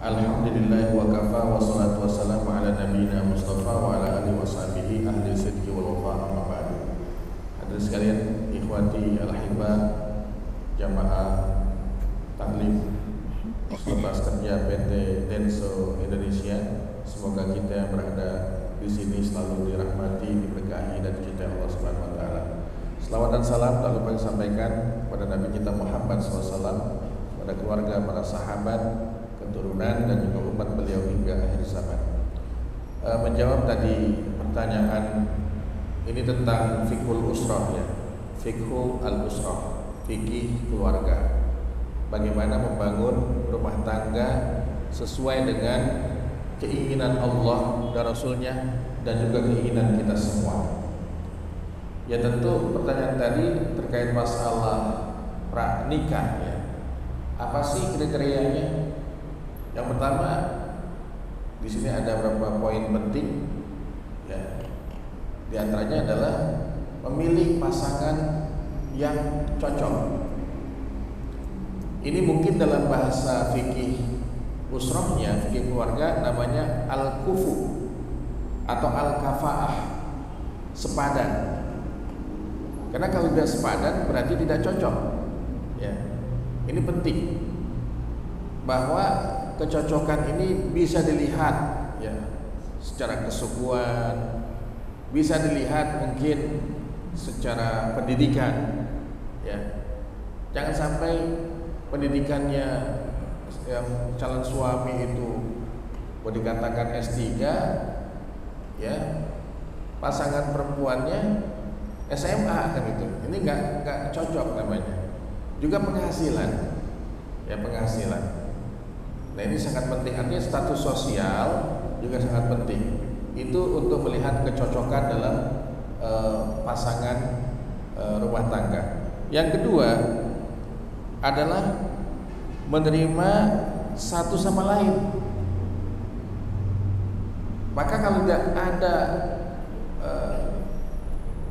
Alhamdulillah wa kafa wa salatu wassalamu ala nabiyyina Mustafa wa ala alihi wa sahbihi ahli sidqi wal wafa amma ba'du. Hadirin sekalian, ikhwati al-hibbah, jamaah taklim Sekretaris Kerja PT Denso Indonesia, semoga kita yang berada di sini selalu dirahmati, diberkahi dan dicintai Allah Subhanahu wa taala. Selawat dan salam tak lupa disampaikan kepada Nabi kita Muhammad SAW, pada keluarga, para sahabat, keturunan dan juga umat beliau hingga akhir zaman. Menjawab tadi pertanyaan ini tentang fiqhul usrah ya, fiqhul al-usrah, fikih keluarga. Bagaimana membangun rumah tangga sesuai dengan keinginan Allah dan Rasulnya dan juga keinginan kita semua. Ya tentu pertanyaan tadi terkait masalah pranikah ya. Apa sih kriterianya? Yang pertama, di sini ada beberapa poin penting ya. Di antaranya adalah memilih pasangan yang cocok. Ini mungkin dalam bahasa fikih usrahnya, fikih keluarga, namanya al-kufu atau al-kafaah, sepadan. Karena kalau tidak sepadan berarti tidak cocok. Ya, ini penting bahwa kecocokan ini bisa dilihat ya secara kesukuan, bisa dilihat mungkin secara pendidikan ya. Jangan sampai pendidikannya yang calon suami itu boleh dikatakan S3 ya, pasangan perempuannya SMA kan itu. Ini enggak cocok namanya. Juga penghasilan. Ya, penghasilan. Nah, ini sangat penting, artinya status sosial juga sangat penting. Itu untuk melihat kecocokan dalam pasangan rumah tangga. Yang kedua adalah menerima satu sama lain. Maka kalau tidak ada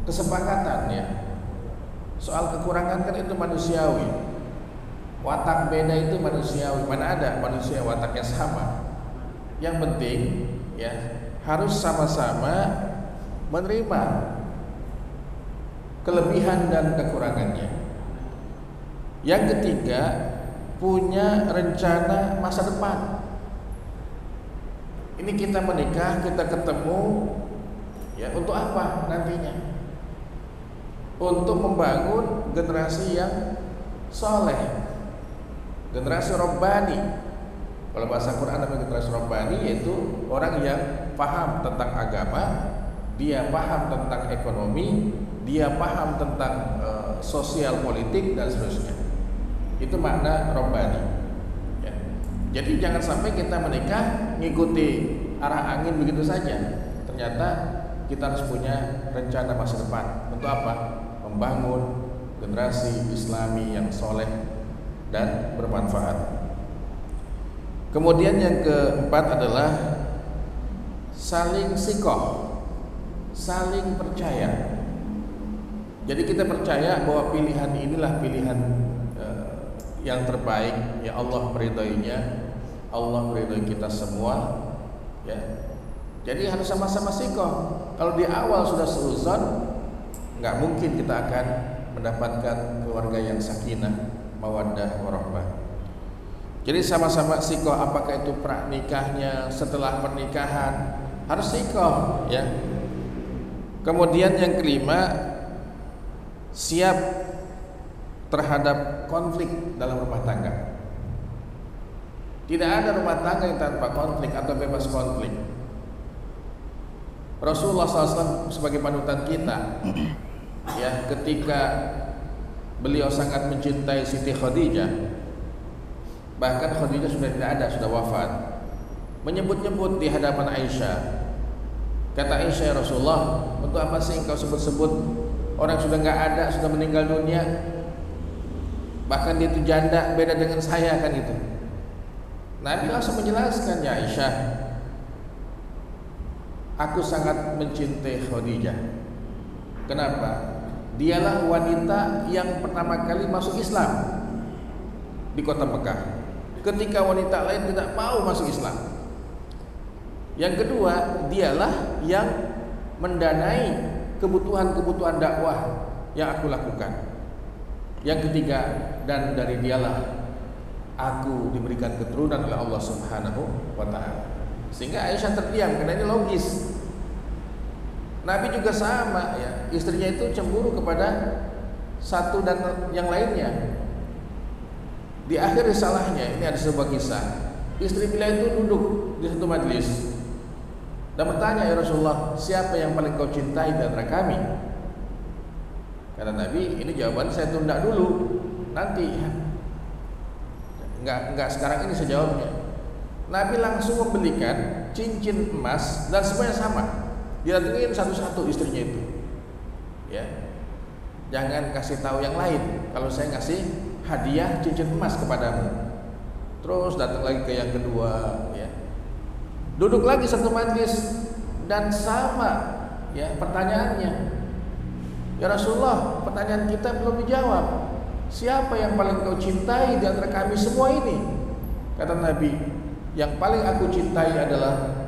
kesepakatan ya, soal kekurangan kan itu manusiawi. Watak beda itu manusiawi, mana ada manusia wataknya sama. Yang penting ya harus sama-sama menerima kelebihan dan kekurangannya. Yang ketiga, punya rencana masa depan. Ini kita menikah, kita ketemu ya untuk apa nantinya? Untuk membangun generasi yang soleh, generasi Rabbani. Kalau bahasa Quran namanya generasi Rabbani, yaitu orang yang paham tentang agama, dia paham tentang ekonomi, dia paham tentang sosial politik dan seterusnya. Itu makna Rabbani ya. Jadi jangan sampai kita menikah ngikuti arah angin begitu saja. Ternyata kita harus punya rencana masa depan. Untuk apa? Membangun generasi Islami yang soleh dan bermanfaat. Kemudian yang keempat adalah saling sikoh, saling percaya. Jadi kita percaya bahwa pilihan inilah pilihan yang terbaik, ya Allah meridhoinya, Allah meridhoi kita semua ya. Jadi harus sama-sama sikoh. Kalau di awal sudah seuzon, nggak mungkin kita akan mendapatkan keluarga yang sakinah, mawaddah warahmah. Jadi sama-sama sikoh, apakah itu pranikahnya, setelah pernikahan harus sikoh ya. Kemudian yang kelima, siap terhadap konflik dalam rumah tangga. Tidak ada rumah tangga yang tanpa konflik atau bebas konflik. Rasulullah SAW sebagai panutan kita ya, ketika beliau sangat mencintai Siti Khadijah, bahkan Khadijah sudah tidak ada, sudah wafat, menyebut-nyebut di hadapan Aisyah. Kata Aisyah, ya Rasulullah, untuk apa sih engkau sebut-sebut orang sudah nggak ada, sudah meninggal dunia, bahkan dia itu janda, beda dengan saya kan itu. Nabi langsung menjelaskan, ya Aisyah, aku sangat mencintai Khadijah. Kenapa? Dialah wanita yang pertama kali masuk Islam di kota Mekah. ketika wanita lain tidak mau masuk Islam. Yang kedua, dialah yang mendanai kebutuhan-kebutuhan dakwah yang aku lakukan. Yang ketiga, dan dari dialah aku diberikan keturunan oleh Allah Subhanahu wa ta'ala. Sehingga Aisyah terdiam, karena ini logis. Nabi juga sama ya, istrinya itu cemburu kepada satu dan yang lainnya. Di akhir risalahnya, ini ada sebuah kisah. Istri beliau itu duduk di satu majlis dan bertanya, ya Rasulullah, siapa yang paling kau cintai di antara kami? Kata Nabi, ini jawaban saya tunda dulu, nanti ya. Enggak sekarang ini saya jawabnya. Nabi langsung membelikan cincin emas dan semuanya sama. Didatengin satu-satu istrinya itu. Ya. Jangan kasih tahu yang lain kalau saya ngasih hadiah cincin emas kepadamu. Terus datang lagi ke yang kedua, ya. Duduk lagi satu majlis dan sama ya pertanyaannya. Ya Rasulullah, pertanyaan kita belum dijawab. Siapa yang paling kau cintai di antara kami semua ini? Kata Nabi, yang paling aku cintai adalah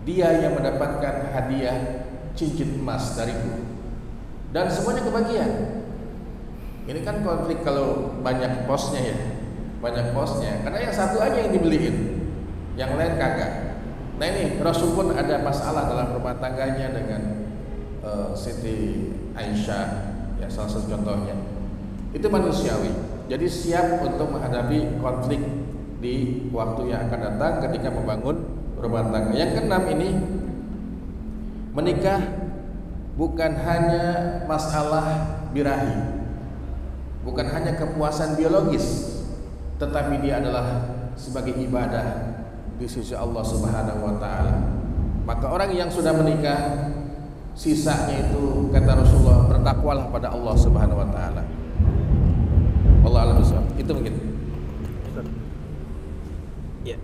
dia yang mendapatkan hadiah cincin emas dariku. Dan semuanya kebagian. Ini kan konflik kalau banyak posnya ya. Banyak posnya, karena yang satu aja yang dibeliin, yang lain kagak. Nah ini Rasul pun ada masalah dalam rumah tangganya dengan Siti Aisyah, ya salah satu contohnya. Itu manusiawi. Jadi siap untuk menghadapi konflik di waktu yang akan datang ketika membangun rumah tangga. Yang keenam ini, menikah bukan hanya masalah birahi, bukan hanya kepuasan biologis, tetapi dia adalah sebagai ibadah di sisi Allah Subhanahu wa ta'ala. Maka orang yang sudah menikah, sisanya itu kata Rasulullah, bertakwalah pada Allah Subhanahu wa ta'ala. Allah a'lam bishawab. Itu mungkin. Ya.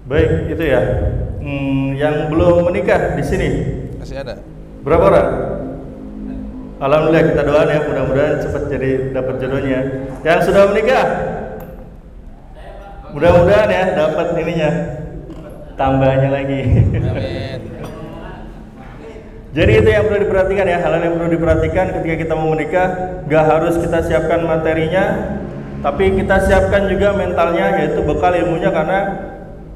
Baik, itu ya. Yang belum menikah di sini masih ada. Berapa orang? Alhamdulillah, kita doakan ya, mudah-mudahan cepat jadi dapat jodohnya. Yang sudah menikah, mudah-mudahan ya dapat ininya, tambahnya lagi. Amin. Jadi itu yang perlu diperhatikan ya, hal-hal yang perlu diperhatikan ketika kita mau menikah. Gak harus kita siapkan materinya, tapi kita siapkan juga mentalnya, yaitu bekal ilmunya, karena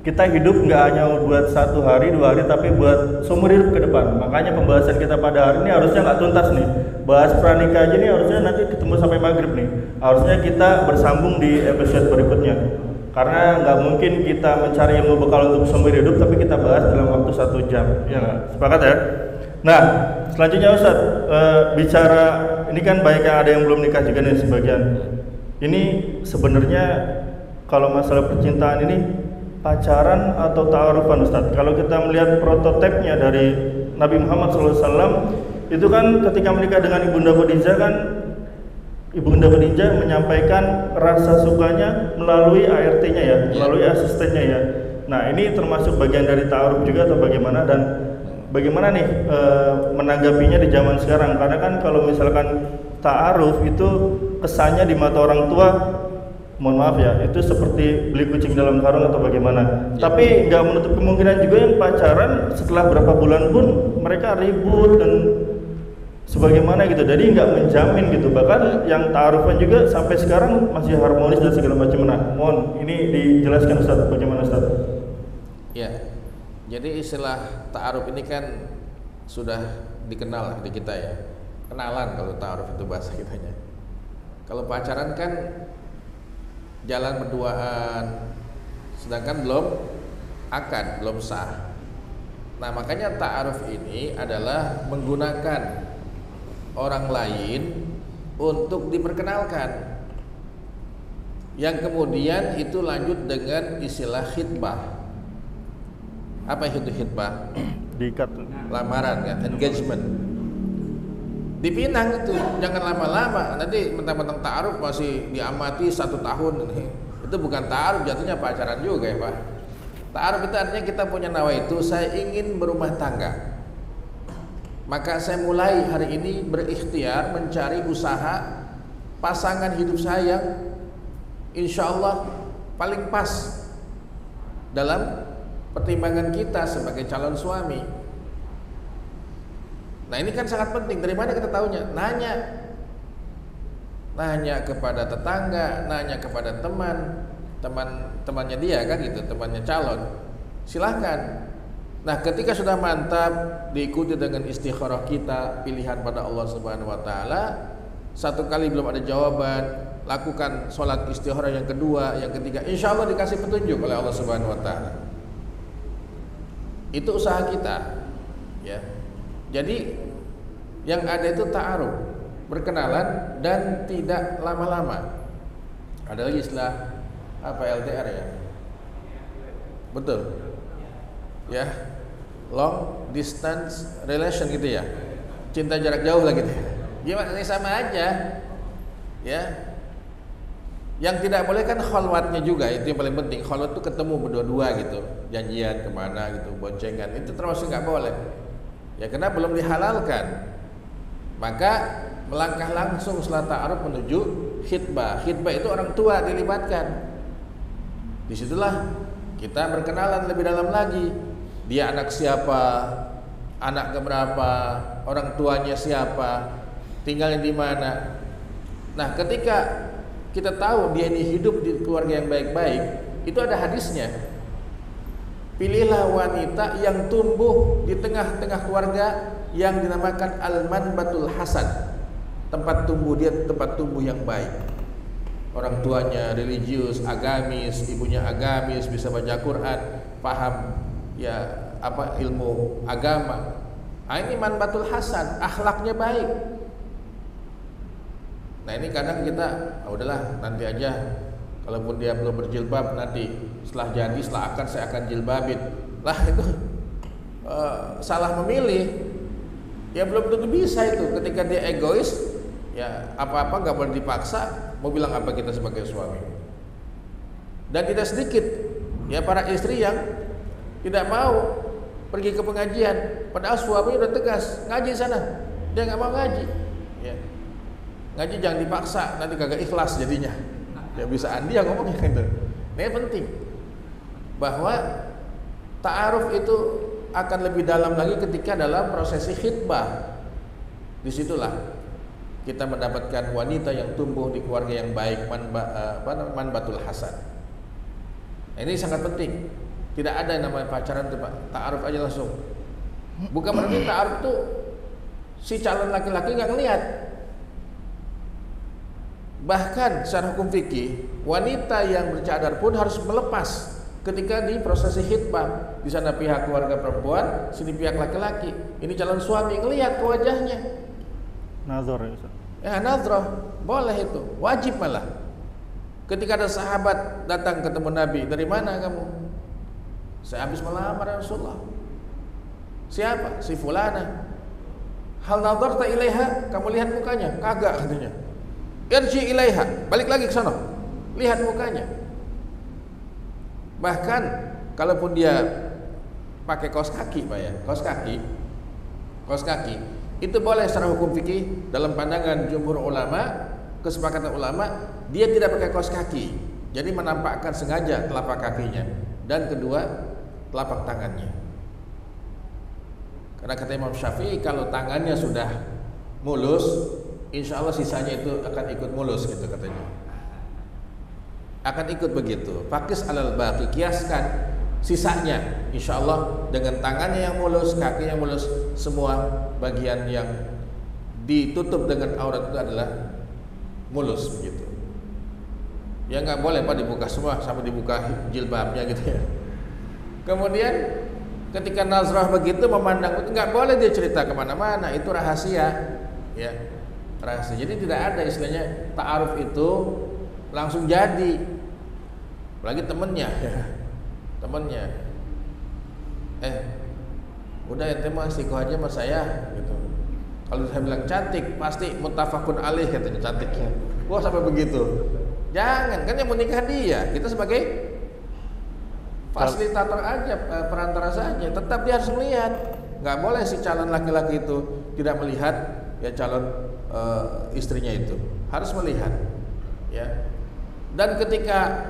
kita hidup nggak hanya buat 1 hari, 2 hari, tapi buat seumur hidup ke depan. Makanya pembahasan kita pada hari ini harusnya nggak tuntas nih. Bahas pranikah aja nih harusnya nanti ketemu sampai maghrib nih. Harusnya kita bersambung di episode berikutnya. Karena nggak mungkin kita mencari ilmu bekal untuk seumur hidup, tapi kita bahas dalam waktu 1 jam. Ya nggak? Sepakat ya? Nah, selanjutnya Ustadz, bicara ini kan banyak yang ada yang belum nikah juga nih sebagian. Ini sebenarnya kalau masalah percintaan ini, pacaran atau ta'arufan Ustaz? Kalau kita melihat prototipnya dari Nabi Muhammad SAW, itu kan ketika menikah dengan Ibunda Khadijah kan, Ibunda Khadijah menyampaikan rasa sukanya melalui ART-nya ya, melalui asistennya ya. Nah ini termasuk bagian dari ta'aruf juga atau bagaimana, dan bagaimana nih menanggapinya di zaman sekarang? Karena kan kalau misalkan ta'aruf itu kesannya di mata orang tua, mohon maaf ya, itu seperti beli kucing dalam karung atau bagaimana. Ya. Tapi nggak menutup kemungkinan juga yang pacaran setelah berapa bulan pun mereka ribut dan sebagaimana gitu. Jadi nggak menjamin gitu. Bahkan yang ta'arufan juga sampai sekarang masih harmonis dan segala macam. Nah, mohon ini dijelaskan Ustaz, bagaimana Ustaz? Ya, jadi istilah ta'aruf ini kan sudah dikenal di kita ya. Kenalan kalau ta'aruf itu bahasa kitanya. Kalau pacaran kan jalan berduaan, sedangkan belum akad, belum sah. Nah makanya ta'aruf ini adalah menggunakan orang lain untuk diperkenalkan, yang kemudian itu lanjut dengan istilah khitbah. Apa itu khitbah? Diikat. Lamaran kan, engagement. Dipinang itu, jangan lama-lama. Nanti mentang-mentang ta'aruf masih diamati 1 tahun. Itu bukan ta'aruf, jatuhnya pacaran juga ya Pak. Ta'aruf itu artinya kita punya nawaitu, saya ingin berumah tangga. Maka saya mulai hari ini berikhtiar mencari usaha pasangan hidup saya insya Allah paling pas dalam pertimbangan kita sebagai calon suami. Nah ini kan sangat penting. Dari mana kita tahunya? Nanya kepada tetangga, nanya kepada temannya dia kan gitu, temannya calon. Silahkan. Nah ketika sudah mantap, diikuti dengan istikharah kita, pilihan pada Allah Subhanahu Wa Taala. Satu kali belum ada jawaban, lakukan sholat istikharah yang kedua, yang ketiga, insya Allah dikasih petunjuk oleh Allah Subhanahu Wa Taala. Itu usaha kita, ya. Jadi yang ada itu ta'aruf, berkenalan dan tidak lama-lama. Ada lagi istilah apa, LDR ya? Betul. Ya, long distance relation gitu ya, cinta jarak jauh lah gitu. Gimana sih, sama aja, ya. Yang tidak boleh kan khalwatnya juga, itu yang paling penting. Khalwat itu ketemu berdua-dua gitu, janjian kemana gitu, boncengan, itu termasuk nggak boleh. Ya karena belum dihalalkan. Maka melangkah langsung setelah ta'aruf menuju khitbah. Khitbah itu orang tua dilibatkan. Disitulah kita berkenalan lebih dalam lagi. Dia anak siapa, anak keberapa, orang tuanya siapa, tinggalnya di mana. Nah, ketika kita tahu dia ini hidup di keluarga yang baik-baik, itu ada hadisnya. Pilihlah wanita yang tumbuh di tengah-tengah keluarga yang dinamakan al-manbatul hasan. Tempat tumbuh dia tempat tumbuh yang baik. Orang tuanya religius, agamis, ibunya agamis, bisa baca Quran, paham ya apa ilmu agama. Nah, ini manbatul hasan, akhlaknya baik. Nah, ini kadang kita udahlah nanti aja, kalaupun dia belum berjilbab nanti setelah jadi, setelah akan saya akan jilbabin. Lah itu salah memilih. Ya belum tentu bisa itu. Ketika dia egois, ya apa-apa nggak boleh dipaksa. Mau bilang apa kita sebagai suami? Dan tidak sedikit ya para istri yang tidak mau pergi ke pengajian, padahal suaminya udah tegas ngaji sana, dia nggak mau ngaji. Ya. Ngaji jangan dipaksa, nanti kagak ikhlas jadinya. Ya bisa Andi yang ngomongnya itu. Ini penting bahwa ta'aruf itu akan lebih dalam lagi ketika dalam prosesi khitbah. Disitulah kita mendapatkan wanita yang tumbuh di keluarga yang baik, manbatul hasan. Ini sangat penting. Tidak ada yang namanya pacaran, ta'aruf aja langsung. Bukan berarti ta'aruf itu si calon laki-laki nggak ngelihat. Bahkan secara hukum fikih, wanita yang bercadar pun harus melepas ketika di prosesi khitbah. Di sana pihak keluarga perempuan, sini pihak laki-laki. Ini calon suami ngelihat ke wajahnya. Nazar ya Ustaz. Ya nazrah, boleh itu, wajib malah. Ketika ada sahabat datang ketemu Nabi, dari mana kamu? Saya habis melamar Rasulullah. Siapa? Si fulana. Hal nazarta ilaiha, kamu lihat mukanya? Kagak katanya. Irji ilaiha, balik lagi ke sana. Lihat mukanya. Bahkan kalaupun dia pakai kaos kaki, Pak ya, kaos kaki itu boleh secara hukum fikih dalam pandangan jumhur ulama, kesepakatan ulama, dia tidak pakai kaos kaki. Jadi menampakkan sengaja telapak kakinya dan kedua telapak tangannya. Karena kata Imam Syafi'i kalau tangannya sudah mulus, insya Allah sisanya itu akan ikut mulus gitu katanya. Akan ikut begitu. Fakis alal baqi, kiaskan sisanya insya Allah dengan tangannya yang mulus, kakinya mulus, semua bagian yang ditutup dengan aurat itu adalah mulus begitu. Ya nggak boleh Pak dibuka semua sampai dibuka jilbabnya gitu ya. Kemudian ketika nazrah begitu memandang itu nggak boleh dia cerita kemana-mana, itu rahasia ya, rahasia. Jadi tidak ada istilahnya ta'aruf itu langsung jadi, apalagi temennya ya. Temennya udah ente mah istiqoh aja sama saya gitu. Kalau saya bilang cantik pasti muttafaqun alaih katanya cantiknya. Wah sampai begitu. Jangan, kan yang menikah dia, kita sebagai fasilitator aja, perantara saja. Tetap dia harus melihat. Nggak boleh si calon laki-laki itu tidak melihat ya calon istrinya itu. harus melihat, ya. Dan ketika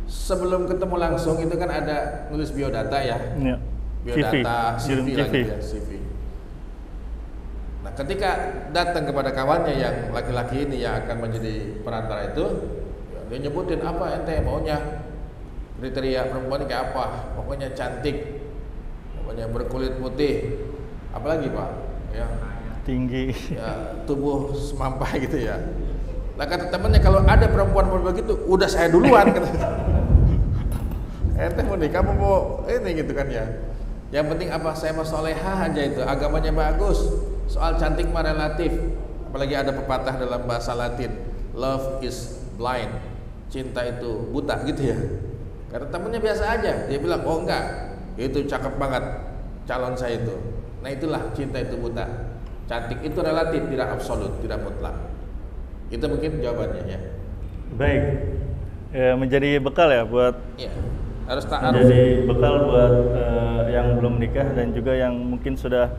sebelum ketemu langsung itu kan ada nulis biodata ya, biodata, CV lah gitu ya, CV. Nah, ketika datang kepada kawannya yang laki-laki ini yang akan menjadi perantara itu, ya, dia nyebutin apa ente maunya, kriteria perempuan kayak apa, pokoknya cantik, pokoknya berkulit putih, apalagi Pak, ya tinggi, ya tubuh semampai gitu ya. Lah kata temannya kalau ada perempuan begitu, udah saya duluan kata. Ente mau nikah mau ini gitu kan ya. Yang penting apa, saya mau solehah aja itu, agamanya bagus. Soal cantik mah relatif. Apalagi ada pepatah dalam bahasa Latin, love is blind, cinta itu buta gitu ya. Karena temennya biasa aja, dia bilang oh enggak, itu cakep banget calon saya itu. Nah itulah cinta itu buta. Cantik itu relatif, tidak absolut, tidak mutlak. Itu mungkin jawabannya ya. Baik, menjadi bekal ya buat ya, harus ta'aruf. Menjadi bekal buat yang belum menikah dan juga yang mungkin sudah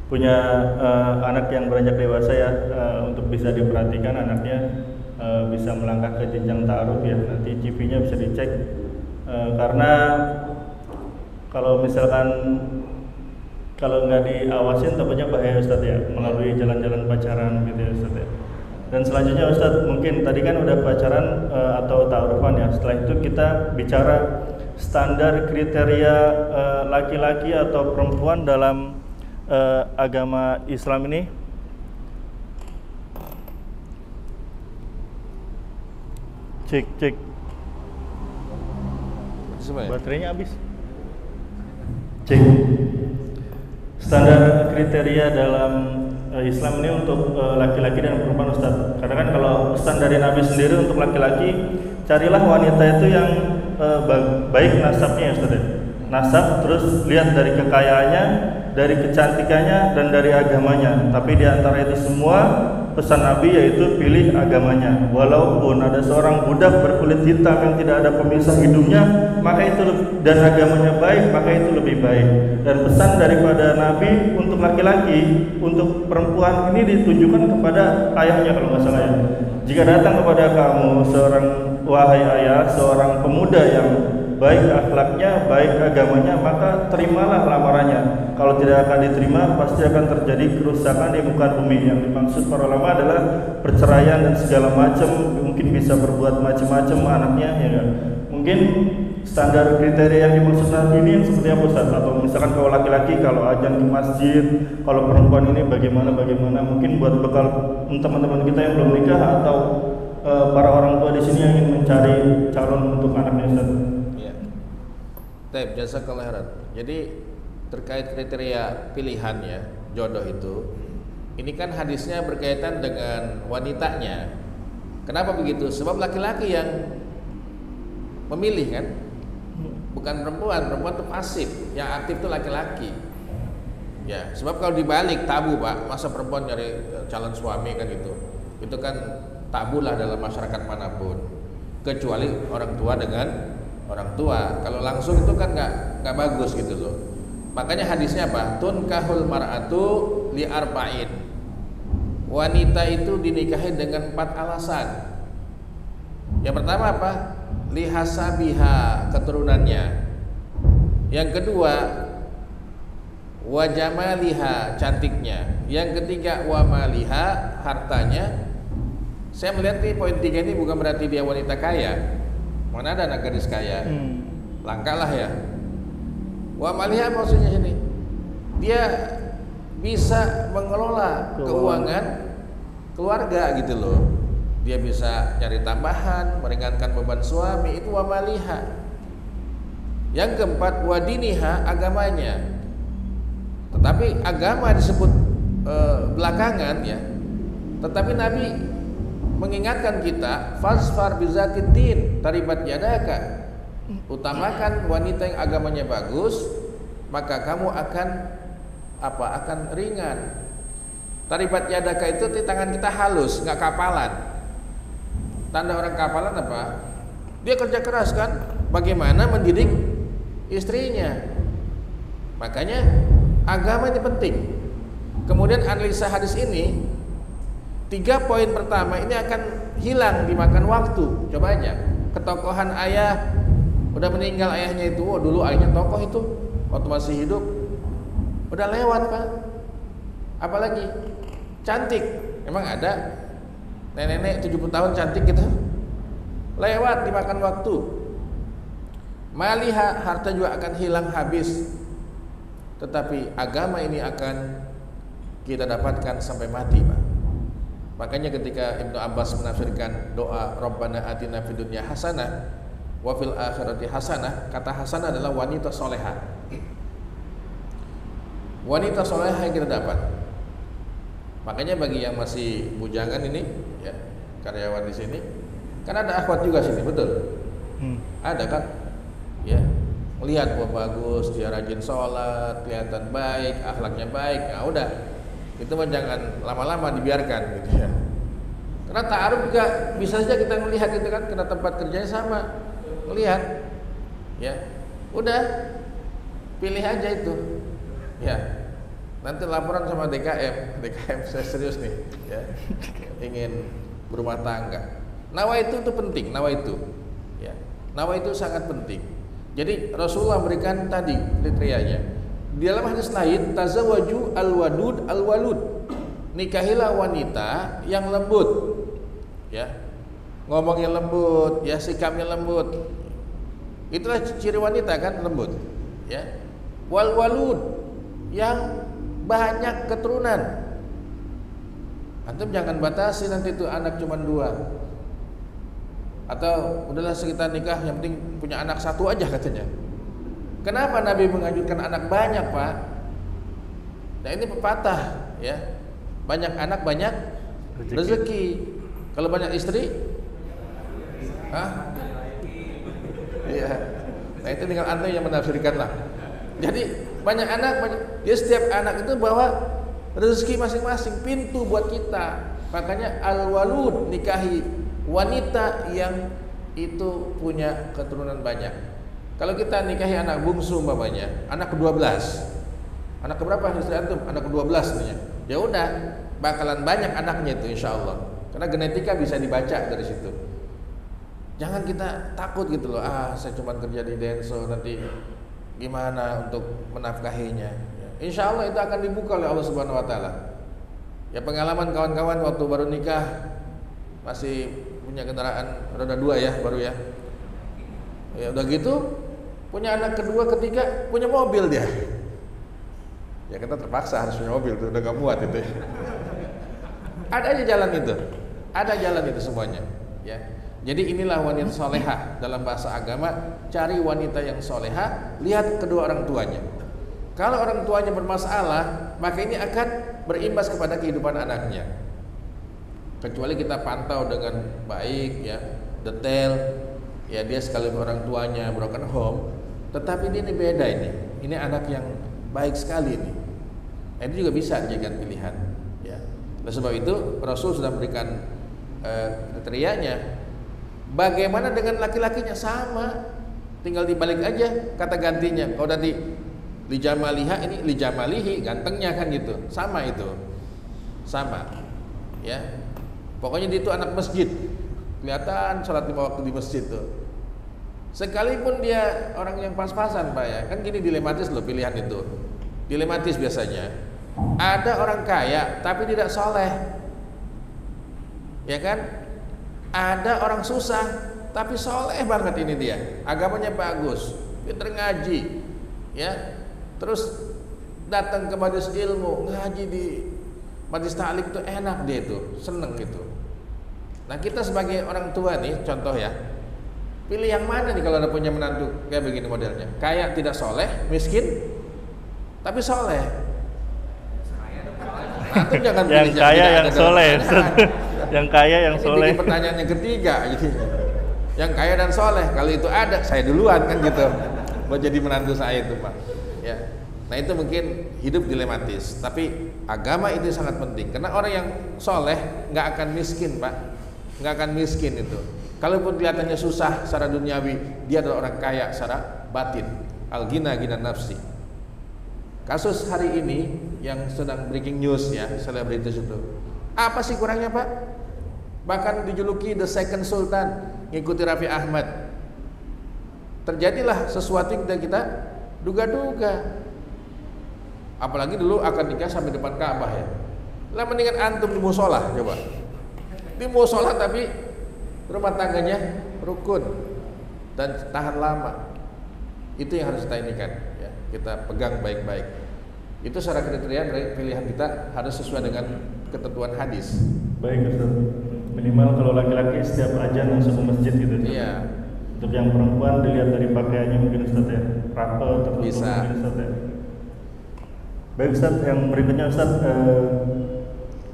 punya anak yang beranjak dewasa ya, untuk bisa diperhatikan anaknya bisa melangkah ke jenjang ta'aruf ya. Nanti CV-nya bisa dicek, karena kalau misalkan kalau nggak diawasin takutnya bahaya Ustadz ya, melalui jalan-jalan pacaran gitu ya Ustadz ya. Dan selanjutnya Ustadz, mungkin tadi kan udah pacaran atau ta'arufan ya. Setelah itu kita bicara standar kriteria laki-laki atau perempuan dalam agama Islam ini. Cek baterainya habis. Cek standar kriteria dalam Islam ini untuk laki-laki dan perempuan Ustaz. Karena kan kalau pesan dari Nabi sendiri untuk laki-laki, carilah wanita itu yang baik nasabnya ya Ustaz. Nasab, terus lihat dari kekayaannya, dari kecantikannya, dan dari agamanya. Tapi di antara itu semua pesan Nabi yaitu pilih agamanya. Walaupun ada seorang budak berkulit hitam yang tidak ada pemisah hidungnya, maka itu dan agamanya baik, maka itu lebih baik. Dan pesan daripada Nabi untuk laki-laki, untuk perempuan ini ditujukan kepada ayahnya kalau nggak salah ya. Jika datang kepada kamu seorang wahai ayah, seorang pemuda yang baik akhlaknya, baik agamanya, maka terimalah lamarannya. Kalau tidak akan diterima, pasti akan terjadi kerusakan di muka bumi. Yang dimaksud para ulama adalah perceraian dan segala macam, mungkin bisa berbuat macam-macam anaknya ya. Mungkin standar kriteria yang dimaksud saat ini seperti apa Ustaz? Atau misalkan kalau laki-laki kalau azan ke masjid, kalau perempuan ini bagaimana? Mungkin buat bekal teman-teman kita yang belum nikah atau para orang tua di sini yang ingin mencari calon untuk anaknya Ustaz. Baik, jazakallahu khairan. Jadi terkait kriteria pilihannya jodoh itu, ini kan hadisnya berkaitan dengan wanitanya. Kenapa begitu? Sebab laki-laki yang memilih kan, bukan perempuan. Perempuan itu pasif, yang aktif itu laki-laki. Ya, sebab kalau dibalik tabu Pak, masa perempuan nyari calon suami kan gitu. Itu kan tabu lah dalam masyarakat manapun, kecuali orang tua dengan orang tua. Kalau langsung itu kan nggak bagus gitu loh. Makanya hadisnya apa? Tunkahul mar'atu li arba'in. Wanita itu dinikahi dengan 4 alasan. Yang pertama apa? Li hasabiha, keturunannya. Yang kedua, wa jamaliha, cantiknya. Yang ketiga, wa maliha, hartanya. Saya melihat nih poin 3 ini bukan berarti dia wanita kaya. Mana ada anak gadis kaya, langka lah ya. Wa maliha maksudnya sini, dia bisa mengelola keuangan keluarga gitu loh. Dia bisa nyari tambahan, meringankan beban suami, itu wa maliha. Yang keempat, wa diniha, agamanya. Tetapi agama disebut belakangan ya. Tetapi Nabi mengingatkan kita, fasfar bizatid din, taribat yadaka. Utamakan wanita yang agamanya bagus, maka kamu akan akan ringan. Taribat yadaka itu di tangan kita halus, nggak kapalan. Tanda orang kapalan apa? Dia kerja keras kan, bagaimana mendidik istrinya. Makanya agama ini penting. Kemudian analisa hadis ini, 3 poin pertama ini akan hilang dimakan waktu. Coba aja, ketokohan ayah, udah meninggal ayahnya itu, oh dulu ayahnya tokoh itu waktu masih hidup, udah lewat Pak. Apalagi cantik, emang ada nenek-nenek 70 tahun cantik gitu? Lewat dimakan waktu. Maliha, harta juga akan hilang habis. Tetapi agama ini akan kita dapatkan sampai mati Pak. Makanya ketika Ibnu Abbas menafsirkan doa Rabbana atina fid dunya hasanah wa fil akhirati hasanah, kata hasanah adalah wanita soleha. Wanita soleha yang kita dapat. Makanya bagi yang masih bujangan ini, ya, karyawan di sini, kan ada akhwat juga sini, betul? Ada kan? Ya, melihat wah bagus, dia rajin sholat, kelihatan baik, akhlaknya baik, ya udah. Itu mah jangan lama-lama dibiarkan gitu ya. Karena ta'aruf juga bisa saja kita melihat itu kan, karena tempat kerjanya sama, melihat, ya, udah pilih aja itu, ya. Nanti laporan sama DKM saya serius nih, ya, ingin berumah tangga. Nawa itu penting, nawa itu, ya, nawa itu sangat penting. Jadi Rasulullah berikan tadi kriterianya. Di dalam hadis lain, tazawwaju al-wadud al-walud. Nikahilah wanita yang lembut. Ya. Ngomongnya lembut, ya, sikapnya lembut. Itulah ciri wanita kan, lembut. Ya. Wal walud, yang banyak keturunan. Antum jangan batasi nanti itu anak cuma 2. Atau udahlah sekitar nikah yang penting punya anak 1 aja katanya. Kenapa Nabi menganjurkan anak banyak Pak? Nah ini pepatah ya, banyak anak banyak rezeki. Kalau banyak istri, iya. Nah itu tinggal antum yang menafsirkan lah. Jadi banyak anak, dia setiap anak itu bawa rezeki masing-masing, pintu buat kita. Makanya al-walud, nikahi wanita yang itu punya keturunan banyak. Kalau kita nikahi anak bungsu umpamanya, anak ke-12. Anak keberapa istri antum? Anak ke-12 nih. Ya udah, bakalan banyak anaknya itu insyaallah. Karena genetika bisa dibaca dari situ. Jangan kita takut gitu loh. Saya cuma kerja di Denso, nanti gimana untuk menafkahinya. Insyaallah itu akan dibuka oleh Allah Subhanahu wa taala. Ya pengalaman kawan-kawan waktu baru nikah, masih punya kendaraan roda 2 ya, baru ya. Ya udah gitu, punya anak kedua, ketiga, punya mobil dia. Ya kita terpaksa harus punya mobil tuh, udah gak muat itu ya. Ada aja jalan itu, ada jalan itu semuanya. Ya, jadi inilah wanita soleha dalam bahasa agama. Cari wanita yang soleha, lihat kedua orang tuanya. Kalau orang tuanya bermasalah, maka ini akan berimbas kepada kehidupan anaknya. Kecuali kita pantau dengan baik, ya, detail. Ya dia sekalipun orang tuanya broken home, tetapi ini beda ini. Ini anak yang baik sekali ini. Itu juga bisa dijadikan pilihan. Ya. Oleh sebab itu Rasul sudah memberikan kriterianya. Bagaimana dengan laki-lakinya? Sama, tinggal dibalik aja kata gantinya. Kalau tadi li jamaliha, ini li jamalihi, gantengnya kan gitu. Sama itu, sama. Ya, pokoknya dia itu anak masjid. Kelihatan sholat 5 waktu di masjid tuh. Sekalipun dia orang yang pas-pasan Pak ya, kan gini dilematis loh pilihan itu. Dilematis biasanya. Ada orang kaya tapi tidak soleh, ya kan? Ada orang susah tapi soleh banget ini dia. Agamanya bagus, pintar ngaji, ya. Terus datang ke majelis ilmu, ngaji di majelis ta'lim itu enak dia itu, seneng gitu. Nah kita sebagai orang tua nih, contoh ya, pilih yang mana nih kalau ada punya menantu kayak begini modelnya? Kaya tidak soleh, miskin tapi soleh. Nah, itu jangan yang pilih kaya yang soleh. Yang kaya yang soleh. Ini pertanyaan yang ketiga, gitu. Yang kaya dan soleh, kalau itu ada, saya duluan kan gitu. Buat jadi menantu saya itu Pak. Ya. Nah itu mungkin hidup dilematis, tapi agama itu sangat penting. Karena orang yang soleh nggak akan miskin Pak. Nggak akan miskin itu. Kalaupun kelihatannya susah secara duniawi, dia adalah orang kaya secara batin. Al-ghina ghina nafsi. Kasus hari ini yang sedang breaking news ya, selebritis itu. Apa sih kurangnya Pak? Bahkan dijuluki the second sultan, ngikuti Raffi Ahmad. Terjadilah sesuatu yang kita duga-duga. Apalagi dulu akad nikah sampai depan Ka'bah ya. Lah mendingan antum di musola coba. Di musola tapi rumah tangganya rukun dan tahan lama. Itu yang harus kita inikan ya. Kita pegang baik-baik. Itu secara kriteria pilihan kita harus sesuai dengan ketentuan hadis. Baik Ustaz. Minimal kalau laki-laki setiap azan langsung ke masjid gitu. Iya. Untuk yang perempuan dilihat dari pakaiannya mungkin Ustaz ya. Rapel tertutup Bisa. mungkin Ustaz ya. Baik Ustaz, yang berikutnya Ustaz,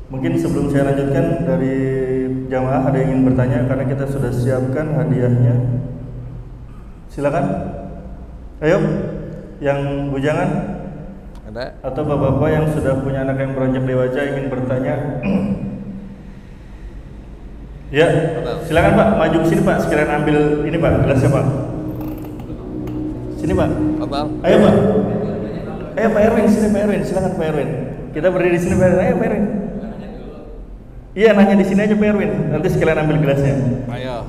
mungkin sebelum saya lanjutkan dari jamaah ada yang ingin bertanya karena kita sudah siapkan hadiahnya. Silakan. Ayo, yang bujangan Ada? atau bapak-bapak yang sudah punya anak yang beranjak dewasa ingin bertanya. Ya, silakan Pak, maju ke sini Pak, sekalian ambil ini Pak, gelasnya Pak. Sini Pak. Ayo Pak. Ayo Pak Erwin, sini Pak Erwin, silakan Pak Erwin. Kita berdiri di sini Pak Erwin. Ayo Pak Erwin. Iya, nanya di sini aja Pak Erwin. Nanti sekalian ambil gelasnya. Ayo.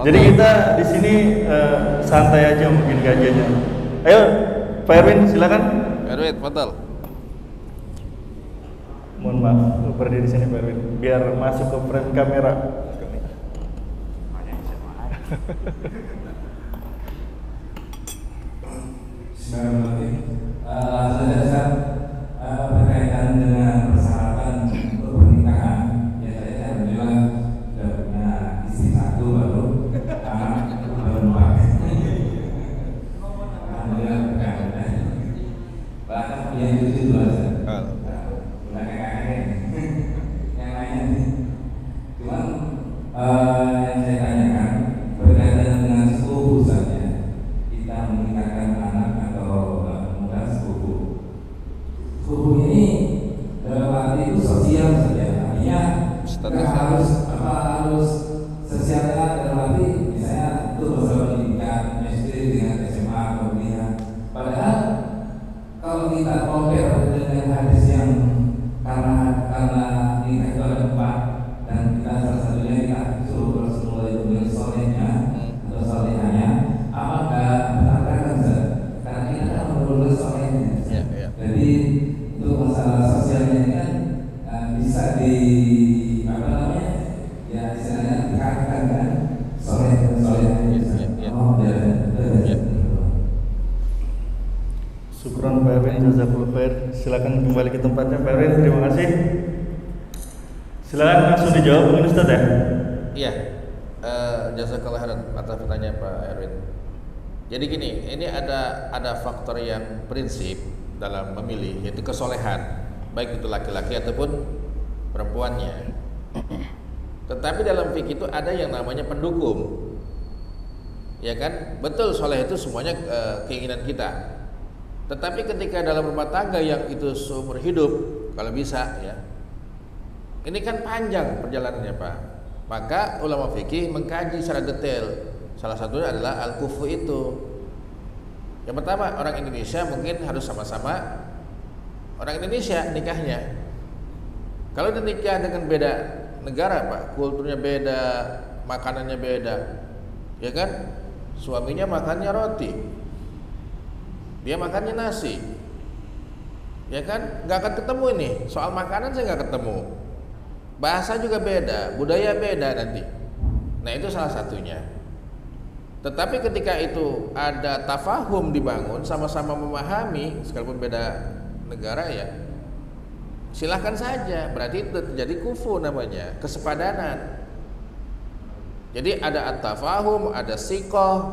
Jadi kita di sini santai aja mungkin gajiannya. Ayo Pak Erwin, silakan. Erwin, betul. Mohon maaf, berdiri di sini Pak Erwin, biar masuk ke frame kamera. Bismillahirrahmanirrahim. Berkaitan dengan persyaratan untuk pernikahan, ya saya alhamdulillah sudah punya istri satu baru anak baru 4. Alhamdulillah berkaitan. Bahkan punya cucu 2. Udah kakek yang lainnya nih. Cuman yang saya tanyakan berkaitan dengan sepupu saja. Kita menikahkan anak atau muda sepupu. Sepupu ini dalam arti itu sosial saja. Artinya kita harus sosialnya dalam arti misalnya itu bersama pendidikan SD dengan SMA kemudian. Padahal kalau kita compare dengan hadis yang karena nikah itu ada 4 dan kita salah satunya kita suruh Rasulullah itu dengan solehnya atau solehanya, apakah bertabrakan karena kita kan menurut solehnya. Jadi itu masalah sosialnya ini kan bisa di apa namanya ya istilahnya dikatakan kan solehnya. Syukran Pak Erwin, jazakallahu khair. Silakan kembali ke tempatnya Pak Erwin, terima kasih. Silakan langsung dijawab mungkin Ustaz ya. Iya. Jazakallahu khairan atas pertanyaan Pak Erwin. Jadi gini, ini ada faktor yang prinsip dalam memilih, yaitu kesolehan, baik itu laki-laki ataupun perempuannya. Tetapi dalam fikih itu ada yang namanya pendukung. Ya kan? Betul, soleh itu semuanya keinginan kita. Tetapi ketika dalam rumah tangga yang itu seumur hidup, kalau bisa ya, ini kan panjang perjalanannya Pak. Maka ulama fikih mengkaji secara detail. Salah satunya adalah al-kufu itu. Yang pertama, orang Indonesia mungkin harus sama-sama orang Indonesia nikahnya. Kalau dinikah dengan beda negara Pak, kulturnya beda, makanannya beda, ya kan? Suaminya makannya roti, dia makannya nasi, ya kan? Nggak akan ketemu ini. Soal makanan saya nggak ketemu. Bahasa juga beda, budaya beda nanti. Nah itu salah satunya. Tetapi ketika itu ada tafahum dibangun, sama-sama memahami, sekalipun beda negara ya, silahkan saja. Berarti itu terjadi kufu namanya, kesepadanan. Jadi ada at-tafahum, ada siqah,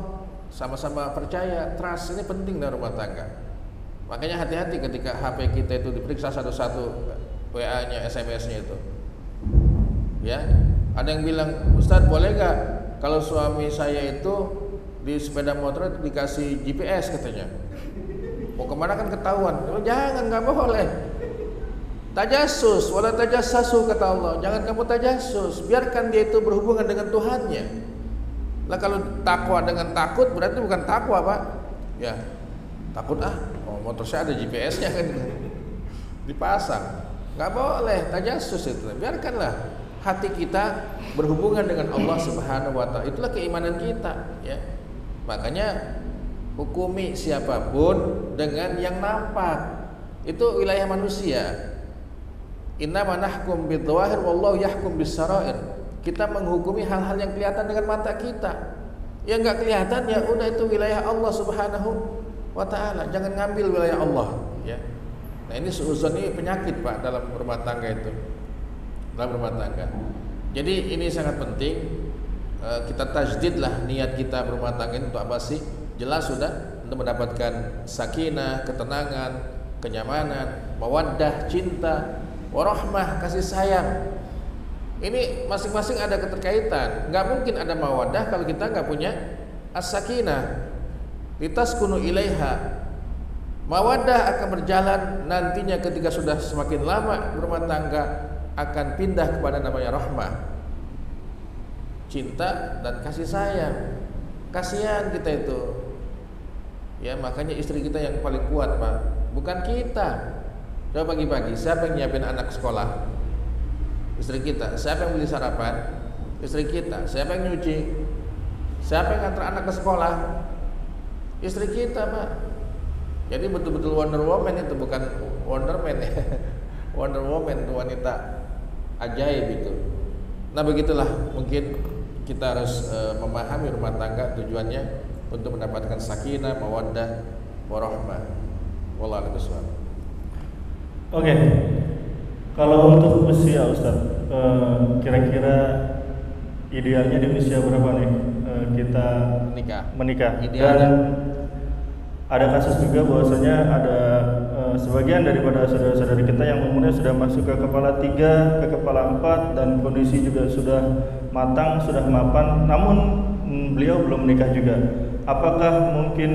sama-sama percaya, trust ini penting dalam rumah tangga. Makanya hati-hati ketika HP kita itu diperiksa satu-satu, WA-nya, SMS-nya itu. Ya, ada yang bilang, Ustadz boleh gak kalau suami saya itu di sepeda motor dikasih GPS katanya, mau kemana kan ketahuan. Oh, jangan, nggak boleh. Tajasus, wala tajassasu kata Allah. Jangan kamu tajasus, biarkan dia itu berhubungan dengan Tuhannya. Lah kalau takwa dengan takut berarti bukan takwa Pak. Ya, takut motor saya ada GPS-nya kan dipasang. Nggak boleh tajasus itu. Biarkanlah hati kita berhubungan dengan Allah Subhanahu wa taala. Itulah keimanan kita, ya. Makanya hukumi siapapun dengan yang nampak. Itu wilayah manusia. Innama nahkum bidh-dhawahir wallahu yahkum bis-sarair. Kita menghukumi hal-hal yang kelihatan dengan mata kita. Yang enggak kelihatan ya udah itu wilayah Allah Subhanahu wa taala. Jangan ngambil wilayah Allah, ya. Nah, ini suuzon ini penyakit, Pak, dalam rumah tangga itu. Dalam rumah tangga. Jadi ini sangat penting, kita tajdidlah niat kita berumah tangga ini untuk apa sih? Jelas sudah untuk mendapatkan sakinah, ketenangan, kenyamanan, mawaddah, cinta, warahmah, kasih sayang. Ini masing-masing ada keterkaitan. Nggak mungkin ada mawaddah kalau kita nggak punya as-sakinah. Litaskunu ilaiha. Mawaddah akan berjalan nantinya ketika sudah semakin lama berumah tangga akan pindah kepada namanya rahmah, cinta dan kasih sayang. Kasihan kita itu, ya. Makanya istri kita yang paling kuat, Pak, bukan kita. Coba pagi-pagi siapa yang nyiapin anak sekolah? Istri kita. Siapa yang beli sarapan? Istri kita. Siapa yang nyuci? Siapa yang ngantar anak ke sekolah? Istri kita, Pak. Jadi betul-betul Wonder Woman itu, bukan Wonder Man, ya. Wonder Woman itu wanita ajaib itu. Nah, begitulah mungkin kita harus memahami rumah tangga tujuannya untuk mendapatkan sakinah, mawaddah, warahmah. Wallahu a'lam bishawab. Oke. Kalau untuk usia, Ustaz, kira-kira idealnya di usia berapa nih kita menikah? Idealnya. Dan ada kasus juga bahwasanya ada sebagian daripada saudara-saudari kita yang umurnya sudah masuk ke kepala 3, ke kepala 4, dan kondisi juga sudah matang, sudah mapan, namun beliau belum menikah juga. Apakah mungkin,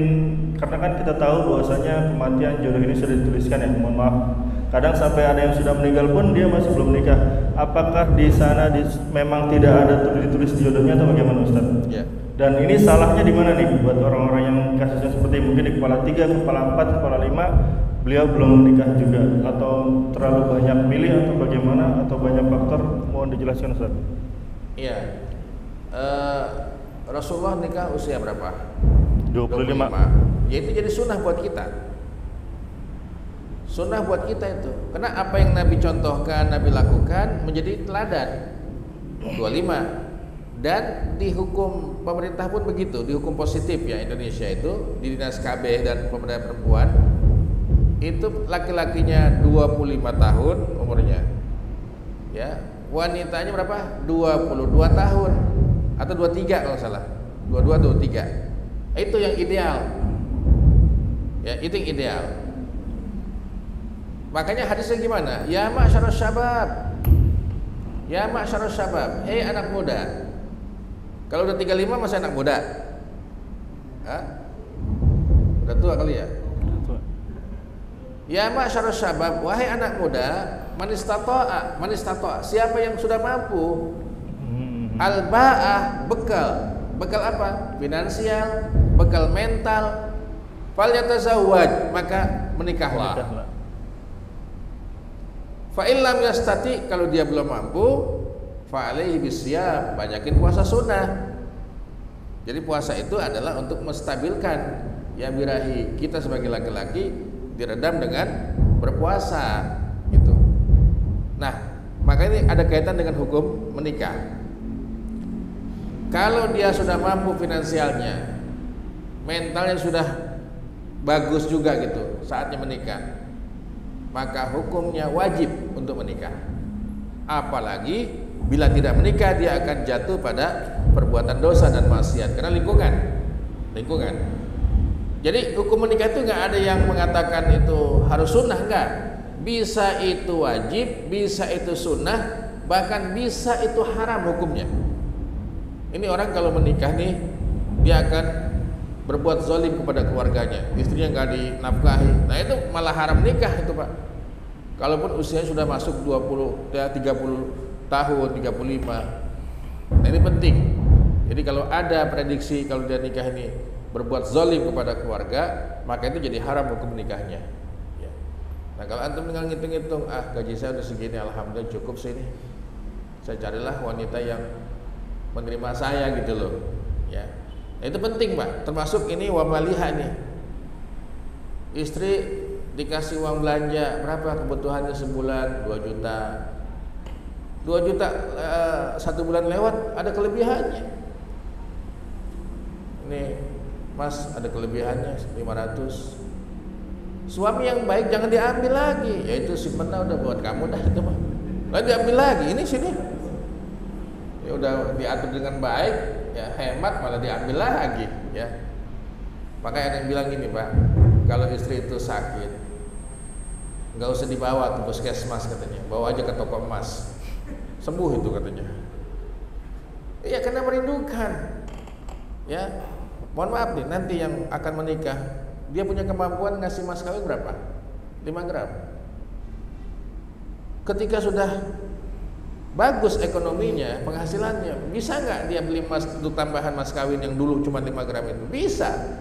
karena kan kita tahu bahwasanya kematian jodoh ini sudah dituliskan, ya, mohon maaf, kadang sampai ada yang sudah meninggal pun dia masih belum menikah. Apakah di sana memang tidak ada ditulis jodohnya atau bagaimana, Ustaz? Ya. Dan ini salahnya di mana nih buat orang-orang yang kasusnya seperti mungkin di kepala 3, kepala 4, kepala 5 beliau belum menikah juga, atau terlalu banyak milih atau bagaimana, atau banyak faktor? Mohon dijelaskan, Ustaz. Iya. Rasulullah nikah usia berapa? 25. Ya itu jadi sunnah buat kita. Sunnah buat kita itu. Karena apa yang Nabi contohkan, Nabi lakukan menjadi teladan. 25. Dan di hukum pemerintah pun begitu, di hukum positif ya Indonesia itu, di Dinas KB dan Pemberdayaan Perempuan itu laki-lakinya 25 tahun umurnya, ya, wanitanya berapa? 22 tahun atau 23 kalau salah, 22 atau 23. Itu yang ideal, ya, itu yang ideal. Makanya hadisnya gimana? Ya ma'syarus syabab, ya ma'syarus syabab, hei anak muda. Kalau udah 35 masih anak muda? Hah? Udah tua kali ya? Ya ma'syarus syabab, wahai anak muda, man istata'a, siapa yang sudah mampu, al-ba'ah, bekal apa? Finansial, bekal mental, falyatazawwaj, maka menikahlah. Fa illam yastati, kalau dia belum mampu, fa'alaihi bisyam, banyakin puasa sunnah. Jadi puasa itu adalah untuk menstabilkan ya birahi kita sebagai laki-laki, diredam dengan berpuasa gitu. Nah, maka ini ada kaitan dengan hukum menikah. Kalau dia sudah mampu finansialnya, mentalnya sudah bagus juga gitu, saatnya menikah, maka hukumnya wajib untuk menikah. Apalagi bila tidak menikah, dia akan jatuh pada perbuatan dosa dan maksiat karena lingkungan. Jadi hukum menikah itu nggak ada yang mengatakan itu harus sunnah, enggak. Bisa itu wajib, bisa itu sunnah, bahkan bisa itu haram hukumnya. Ini orang kalau menikah nih, dia akan berbuat zalim kepada keluarganya, istrinya nggak dinafkahi. Nah itu malah haram nikah itu, Pak. Kalaupun usianya sudah masuk 20, 30 tahun, 35. Nah ini penting. Jadi kalau ada prediksi kalau dia nikah ini berbuat zalim kepada keluarga, maka itu jadi haram hukum nikahnya, ya. Nah kalau antum tinggal ngitung-ngitung, gaji saya udah segini, alhamdulillah cukup sih ini. Saya carilah wanita yang menerima saya gitu loh, ya. Nah, itu penting Pak. Termasuk ini wamaliha nih. Istri dikasih uang belanja berapa kebutuhannya sebulan? 2 juta. 2 juta 1 bulan lewat ada kelebihannya. Ini Mas ada kelebihannya 500. Suami yang baik jangan diambil lagi, yaitu simpennya udah buat kamu dah itu mah. Nggak diambil lagi, ini sini. Ya udah diatur dengan baik, ya hemat malah diambil lagi, ya. Makanya ada yang bilang gini Pak, kalau istri itu sakit, nggak usah dibawa ke puskesmas katanya, bawa aja ke toko emas, sembuh itu katanya. Iya karena merindukan, ya. Mohon maaf nih, nanti yang akan menikah dia punya kemampuan ngasih mas kawin berapa? 5 gram. Ketika sudah bagus ekonominya, penghasilannya, bisa nggak dia beli emas untuk tambahan mas kawin yang dulu cuma 5 gram itu? Bisa.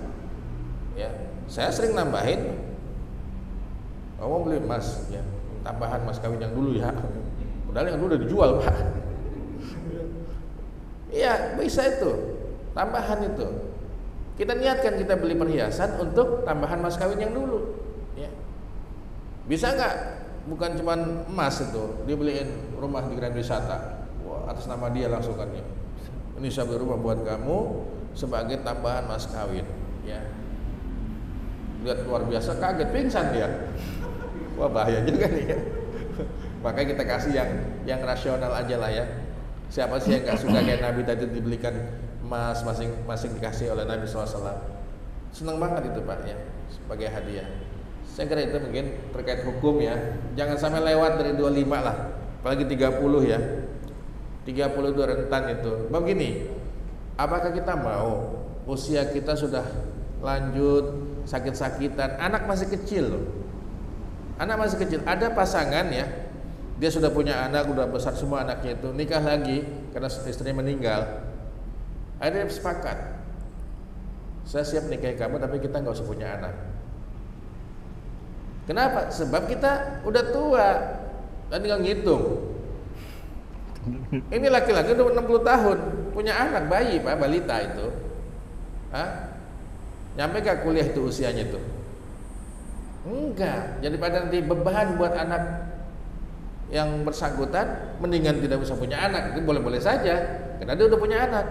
Ya, saya sering nambahin. Mau beli emas, ya, tambahan mas kawin yang dulu ya. Padahal yang dulu udah dijual Pak. Iya, bisa itu. Tambahan itu. Kita niatkan kita beli perhiasan untuk tambahan mas kawin yang dulu, ya. Bisa nggak? Bukan cuma emas itu, dibeliin rumah di Grand Wisata, wah, atas nama dia langsung kan ya. Ini saya beli rumah buat kamu sebagai tambahan mas kawin, ya. Lihat luar biasa, kaget pingsan dia. Wah bahaya juga nih ya. Makanya kita kasih yang rasional aja lah ya. Siapa sih yang nggak suka kayak Nabi tadi dibelikan emas masing-masing dikasih oleh Nabi SAW. Senang banget itu Pak ya, sebagai hadiah. Saya kira itu mungkin terkait hukum ya. Jangan sampai lewat dari 25 lah, apalagi 30 ya. 30 itu rentan itu. Begini, apakah kita mau usia kita sudah lanjut, sakit-sakitan, anak masih kecil loh. Anak masih kecil, ada pasangan ya, dia sudah punya anak, udah besar semua anaknya itu, nikah lagi karena istrinya meninggal. Ada yang sepakat, saya siap nikahi kamu tapi kita nggak usah punya anak. Kenapa? Sebab kita udah tua dan tinggal ngitung. Ini laki-laki udah 60 tahun punya anak, bayi Pak, balita itu. Hah? Nyampe gak kuliah itu usianya itu? Enggak. Jadi pada nanti beban buat anak yang bersangkutan, mendingan tidak bisa punya anak. Itu boleh-boleh saja karena dia udah punya anak.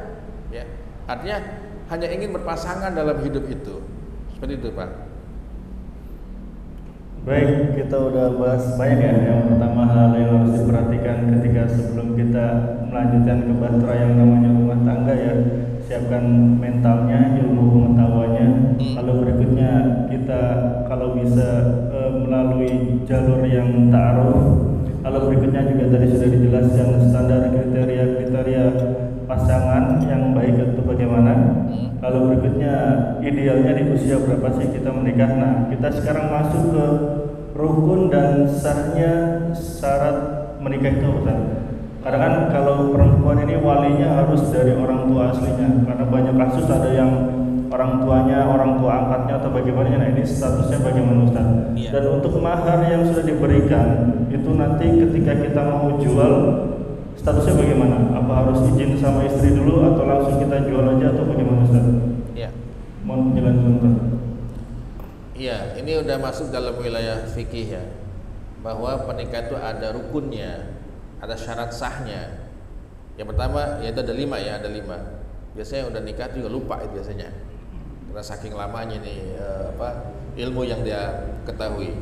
Ya, artinya hanya ingin berpasangan dalam hidup itu. Seperti itu Pak. Baik, kita udah bahas banyak ya. Yang pertama hal yang harus diperhatikan ketika sebelum kita melanjutkan ke bahtera yang namanya rumah tangga ya. Siapkan mentalnya, ilmu pengetahuannya. Lalu berikutnya kita kalau bisa melalui jalur yang ta'aruf. Lalu berikutnya juga tadi sudah dijelaskan standar kriteria pasangan yang baik itu bagaimana. Lalu berikutnya idealnya di usia berapa sih kita menikah. Nah kita sekarang masuk ke rukun dan sahnya syarat menikah itu Ustaz. Karena kan kalau perempuan ini walinya harus dari orang tua aslinya. Karena banyak kasus ada yang orang tuanya, orang tua angkatnya atau bagaimana. Nah ini statusnya bagaimana Ustaz? Dan untuk mahar yang sudah diberikan itu nanti ketika kita mau jual statusnya bagaimana? Apa harus izin sama istri dulu atau langsung kita jual aja atau bagaimana Ustaz? Iya. Mohon penjelasan Ustaz. Iya, ini udah masuk dalam wilayah fikih ya. Bahwa pernikahan itu ada rukunnya, ada syarat sahnya. Yang pertama yaitu ada 5 ya, ada 5. Biasanya udah nikah juga lupa itu biasanya. Karena saking lamanya nih ilmu yang dia ketahui.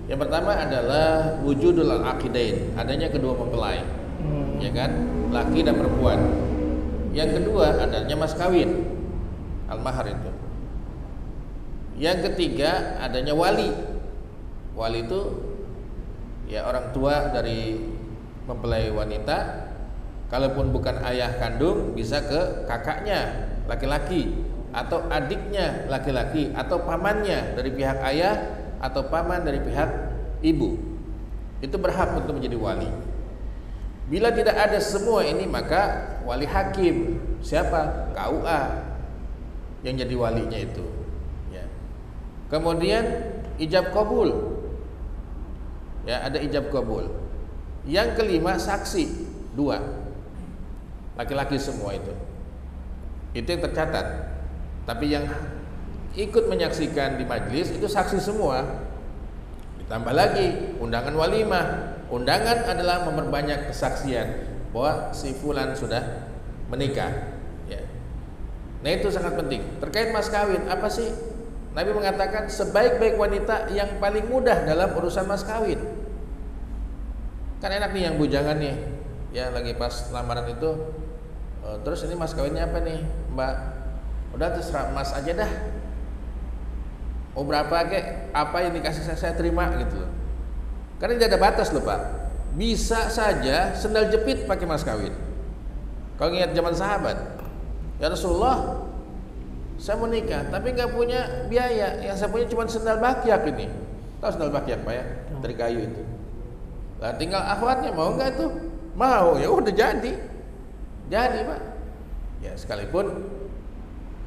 Yang pertama adalah wujudul aqidain, adanya kedua mempelai. Ya kan, laki dan perempuan. Yang kedua adanya mas kawin, al-mahar itu. Yang ketiga adanya wali. Wali itu ya orang tua dari mempelai wanita. Kalaupun bukan ayah kandung bisa ke kakaknya laki-laki atau adiknya laki-laki atau pamannya dari pihak ayah atau paman dari pihak ibu. Itu berhak untuk menjadi wali. Bila tidak ada semua ini maka wali hakim. Siapa? KUA yang jadi walinya itu ya. Kemudian ijab kabul. Ya, ada ijab kabul. Yang kelima saksi 2. Laki-laki semua itu. Itu yang tercatat. Tapi yang ikut menyaksikan di majelis itu saksi semua. Ditambah lagi undangan walimah. Undangan adalah memperbanyak kesaksian bahwa si fulan sudah menikah. Ya. Nah, itu sangat penting. Terkait mas kawin, apa sih? Nabi mengatakan sebaik-baik wanita yang paling mudah dalam urusan mas kawin. Kan enak nih yang bujangan nih, ya lagi pas lamaran itu, terus ini mas kawinnya apa nih, Mbak? Udah terserah mas aja dah. Oh berapa kek? Apa yang dikasih saya terima gitu loh. Karena tidak ada batas loh Pak. Bisa saja sendal jepit pakai mas kawin. Kalau ingat zaman sahabat, ya Rasulullah, saya mau nikah tapi nggak punya biaya, yang saya punya cuma sendal bakyak ini. Tahu sendal bakyak Pak ya, dari kayu itu. Lah tinggal akhwatnya mau nggak tuh? Mau, ya udah jadi Pak. Ya sekalipun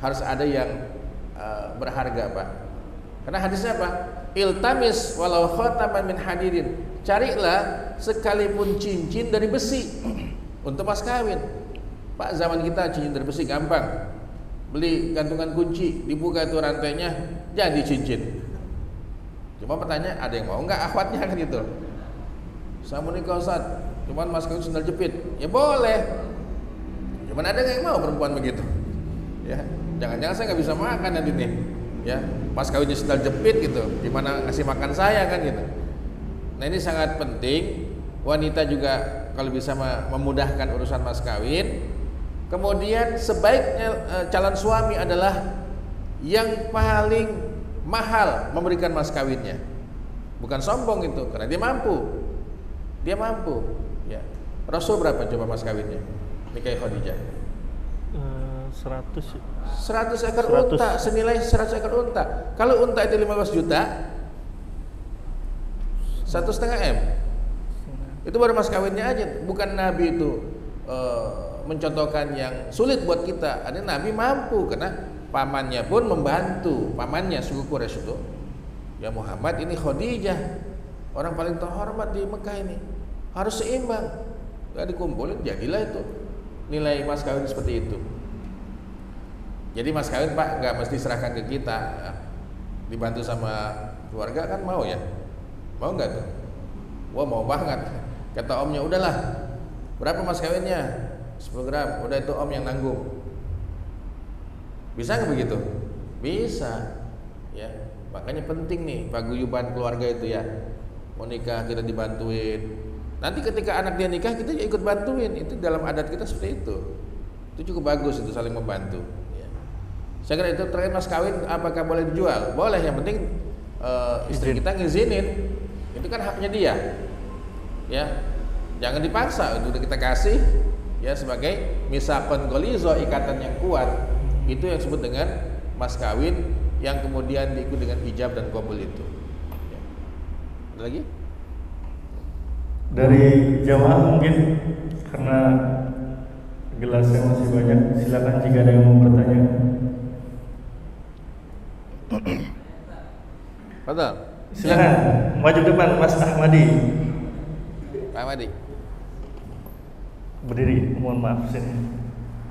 harus ada yang berharga Pak. Karena hadisnya apa? Iltamis walau khataman min hadirin. Carilah sekalipun cincin dari besi untuk mas kawin. Pak, zaman kita cincin dari besi gampang. Beli gantungan kunci, dibuka itu rantainya, jadi cincin. Cuma pertanyaan, ada yang mau nggak akhwatnya kan gitu? Saya mau nikah Ustaz, cuman mas kawin sendal jepit. Ya boleh. Cuman ada yang mau perempuan begitu? Ya, jangan-jangan saya nggak bisa makan nanti nih. Ya, mas kawinnya sendal jepit gitu. Gimana ngasih makan saya kan gitu. Nah, ini sangat penting. Wanita juga kalau bisa memudahkan urusan mas kawin. Kemudian sebaiknya calon suami adalah yang paling mahal memberikan mas kawinnya. Bukan sombong itu, karena dia mampu. Dia mampu. Ya. Rasul berapa coba mas kawinnya? Nikahi Khadijah. 100 ekor unta, senilai 100 ekor unta. Kalau unta itu 15 juta, 1,5 M. Itu baru mas kawinnya aja. Bukan Nabi itu mencontohkan yang sulit buat kita. Ada Nabi mampu karena pamannya pun membantu. Pamannya suku Quraisy itu, ya Muhammad, ini Khadijah, orang paling terhormat di Mekah ini, harus seimbang. Gak dikumpulin, jadilah itu nilai mas kawin seperti itu. Jadi mas kawin Pak nggak mesti serahkan ke kita, dibantu sama keluarga kan mau ya, mau nggak tuh? Wah mau banget. Kata omnya, udahlah, berapa mas kawinnya? 10 gram, udah itu om yang nanggung. Bisa nggak begitu? Bisa. Ya, makanya penting nih paguyuban keluarga itu ya. Mau nikah kita dibantuin. Nanti ketika anak dia nikah kita juga ikut bantuin. Itu dalam adat kita seperti itu. Itu cukup bagus itu saling membantu. Saya kira itu terkait mas kawin apakah boleh dijual? Boleh, yang penting istri kita ngizinin. Itu kan haknya dia. Ya. Jangan dipaksa, itu udah kita kasih ya sebagai misaqon ghaliza, ikatan yang kuat. Itu yang disebut dengan mas kawin yang kemudian diikuti dengan ijab dan qabul itu. Ya. Ada lagi? Dari jamaah mungkin karena gelasnya masih banyak, silakan jika ada yang mau bertanya. Betul. Silakan maju depan Mas Ahmadi. Pak Ahmadi. Berdiri, mohon maaf sini.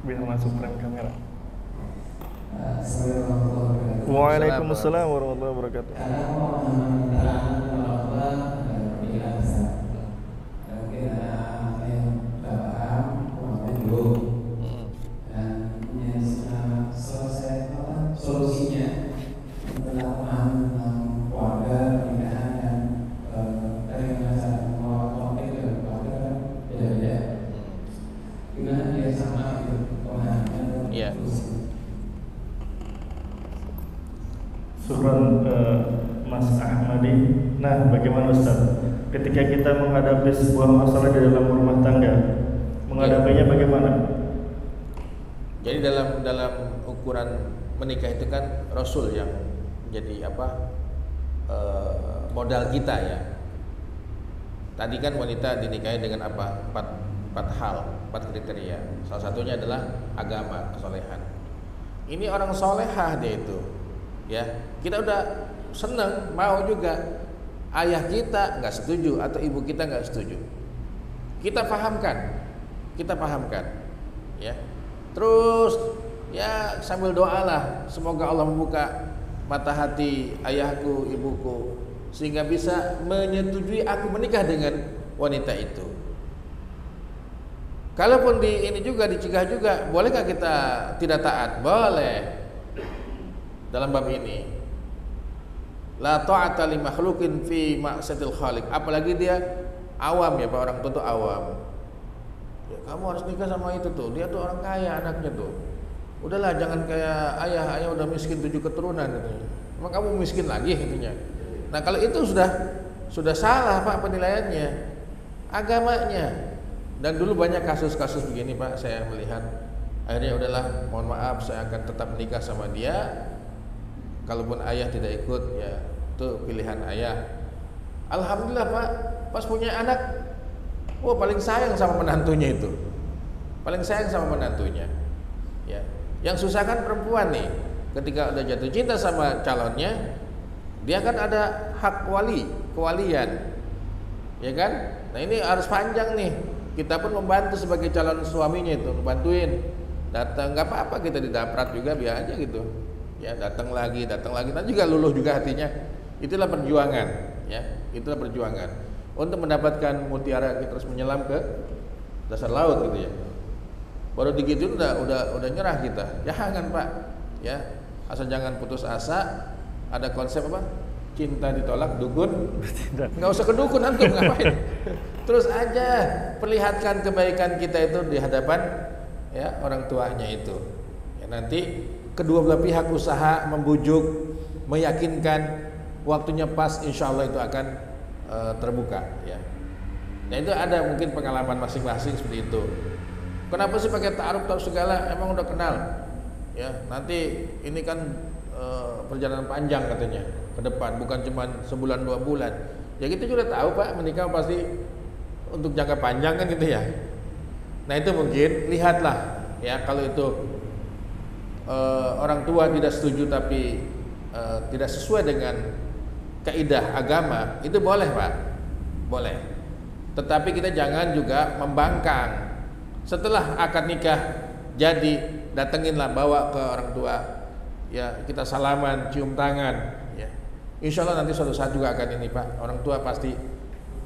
Biar masuk frame kamera. Waalaikumsalam warahmatullahi wabarakatuh. Mas Ahmadi. Nah, bagaimana Ustaz? Ketika kita menghadapi sebuah masalah di dalam rumah tangga, menghadapinya bagaimana? Jadi dalam ukuran menikah itu kan Rasul yang menjadi modal kita ya. Tadi kan wanita dinikahi dengan apa? Empat hal, 4 kriteria. Salah satunya adalah agama, kesolehan. Ini orang solehah dia itu. Ya, kita udah seneng, mau juga. ayah kita nggak setuju atau ibu kita nggak setuju, kita pahamkan, ya. Terus ya sambil doalah, semoga Allah membuka mata hati ayahku, ibuku, sehingga bisa menyetujui aku menikah dengan wanita itu. Kalaupun ini juga dicegah juga, bolehkah kita tidak taat? Boleh. Dalam bab ini, la ta'ata li makhluqin fi ma'siyatil khaliq. Apalagi dia awam ya, Pak, orang tua tuh awam. Ya, kamu harus nikah sama itu tuh, dia tuh orang kaya anaknya tuh. Udahlah, jangan kayak ayah udah miskin 7 keturunan katanya. Emang kamu miskin lagi katanya. Nah, kalau itu sudah salah, Pak, penilaiannya, agamanya. Dan dulu banyak kasus-kasus begini, Pak, saya melihat. Akhirnya udahlah, mohon maaf, saya akan tetap menikah sama dia. Kalaupun ayah tidak ikut, ya itu pilihan ayah. Alhamdulillah, Pak, pas punya anak, paling sayang sama menantunya itu. Paling sayang sama menantunya. Ya. Yang susah kan perempuan nih. Ketika udah jatuh cinta sama calonnya, dia kan ada hak kewalian. Ya kan? Nah, ini harus panjang nih. Kita pun membantu sebagai calon suaminya itu, membantuin. Datang nggak apa-apa, kita didaprat juga biar aja gitu. Ya, datang lagi, nanti juga luluh juga hatinya. Itulah perjuangan, ya. Itulah perjuangan untuk mendapatkan mutiara, kita terus menyelam ke dasar laut gitu ya. Baru digituin udah nyerah kita. Jangan, Pak. Ya, asal jangan putus asa. Ada konsep apa? Cinta ditolak, dukun. Nggak usah ke dukun, antum ngapain? Terus aja perlihatkan kebaikan kita itu di hadapan ya orang tuanya itu. Ya, nanti kedua belah pihak usaha membujuk, meyakinkan, waktunya pas, insya Allah itu akan terbuka. Ya. Nah, itu ada mungkin pengalaman masing-masing seperti itu. Kenapa sih pakai ta'aruf segala? Emang udah kenal? Ya, nanti ini kan perjalanan panjang katanya ke depan, bukan cuma sebulan 2 bulan. Ya kita juga tahu, Pak, menikah pasti untuk jangka panjang kan gitu ya. Nah, itu mungkin lihatlah ya, kalau itu orang tua tidak setuju tapi tidak sesuai dengan kaidah agama, itu boleh, Pak, boleh. Tetapi kita jangan juga membangkang. Setelah akad nikah jadi, datenginlah, bawa ke orang tua, ya kita salaman, cium tangan, ya. Insya Allah nanti suatu saat juga akan ini, Pak, orang tua pasti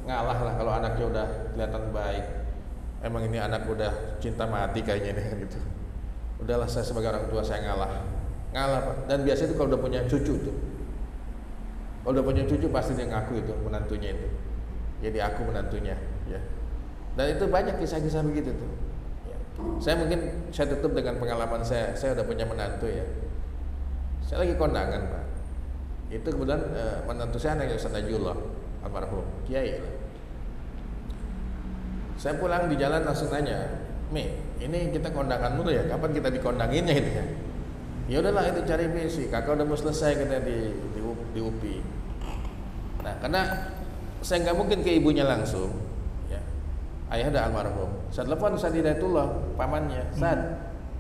ngalah lah kalau anaknya udah kelihatan baik. Emang ini anak udah cinta mati kayaknya nih gitu. Udahlah, saya sebagai orang tua saya ngalah, Pak. Dan biasanya itu kalau udah punya cucu tuh, kalau udah punya cucu pasti dia ngaku itu menantunya itu. Jadi aku menantunya, ya. Dan itu banyak kisah-kisah begitu tuh. Ya. Saya tutup dengan pengalaman saya udah punya menantu ya. Saya lagi kondangan, Pak. Itu kebetulan menantu saya anaknya Ustaz Najullah, almarhum Kiai. Saya pulang di jalan langsung nanya, ini kita kondangan dulu ya, kapan kita dikondanginnya itu ya? Ya udahlah, itu cari misi, kakak udah mau selesai katanya di UPI. Nah, karena saya nggak mungkin ke ibunya langsung, ya. Ayah udah almarhum. Saya telepon Ustaz Hidayatullah, pamannya, Ustaz,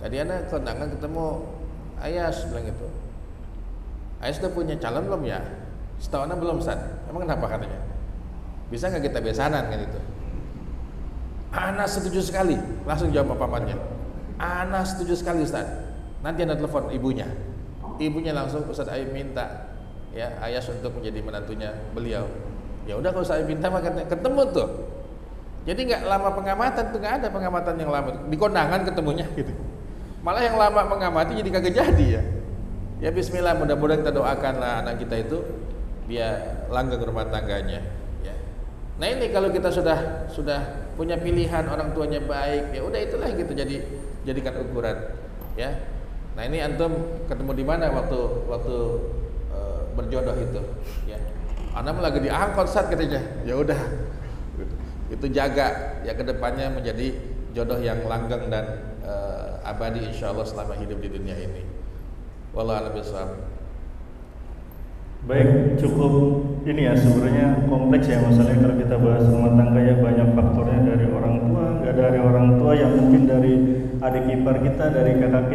tadi ada kondangan ketemu Ayas, bilang gitu. Ayas sudah punya calon belum ya? Setahunan belum, Ustaz. Emang kenapa katanya? Bisa nggak kita besanan kan itu? Ana setuju sekali, langsung jawab pamannya. Ana setuju sekali, Ustaz. Nanti Anda telepon ibunya. Ibunya langsung, Ustaz Aib minta ya Ayas untuk menjadi menantunya beliau. Ya udah, kalau saya minta makanya ketemu tuh. Jadi nggak lama pengamatan tuh, nggak ada pengamatan yang lama. Di kondangan ketemunya gitu. Malah yang lama mengamati jadi kagak jadi ya. Ya bismillah, mudah-mudahan kita doakanlah anak kita itu dia langgeng rumah tangganya. Ya. Nah ini kalau kita sudah punya pilihan, orang tuanya baik, ya udah itulah gitu, jadikan ukuran. Ya. Nah ini antum ketemu di mana waktu berjodoh itu? Ya. Anak lagi diangkut saat katanya. Ya udah. Itu jaga ya kedepannya menjadi jodoh yang langgeng dan abadi insyaallah selama hidup di dunia ini. Wallahu a'lam bishawab. Baik, cukup ini ya, sebenarnya kompleks ya masalahnya kalau kita bahas rumah tangga ya, banyak faktornya, dari orang tua, nggak dari orang tua, yang mungkin dari adik ipar kita, dari kakak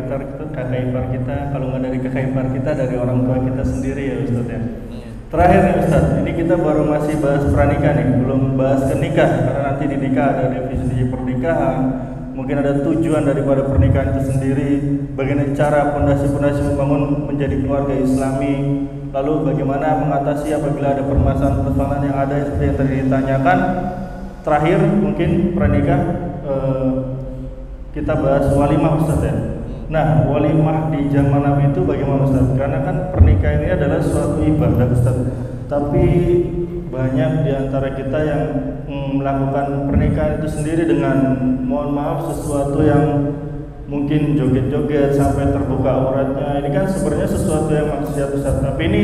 ipar kita, kalau nggak dari kakak ipar kita, dari orang tua kita sendiri ya Ustaz ya. Terakhir nih Ustaz, ini kita baru masih bahas pranikah nih, belum bahas ke nikah, karena nanti di nikah ada definisi pernikahan, mungkin ada tujuan daripada pernikahan itu sendiri, bagaimana cara pondasi-pondasi membangun menjadi keluarga Islami, lalu bagaimana mengatasi apabila ada permasalahan-permasalahan yang ada seperti yang tadi ditanyakan. Terakhir mungkin pranikah kita bahas walimah Ustaz ya. Nah, walimah di zaman Nabi itu bagaimana Ustaz? Karena kan pernikahan ini adalah suatu ibadah Ustaz. Tapi banyak di antara kita yang melakukan pernikahan itu sendiri dengan, mohon maaf, sesuatu yang mungkin joget-joget sampai terbuka auratnya. Ini kan sebenarnya sesuatu yang maksiat Ustaz. Tapi ini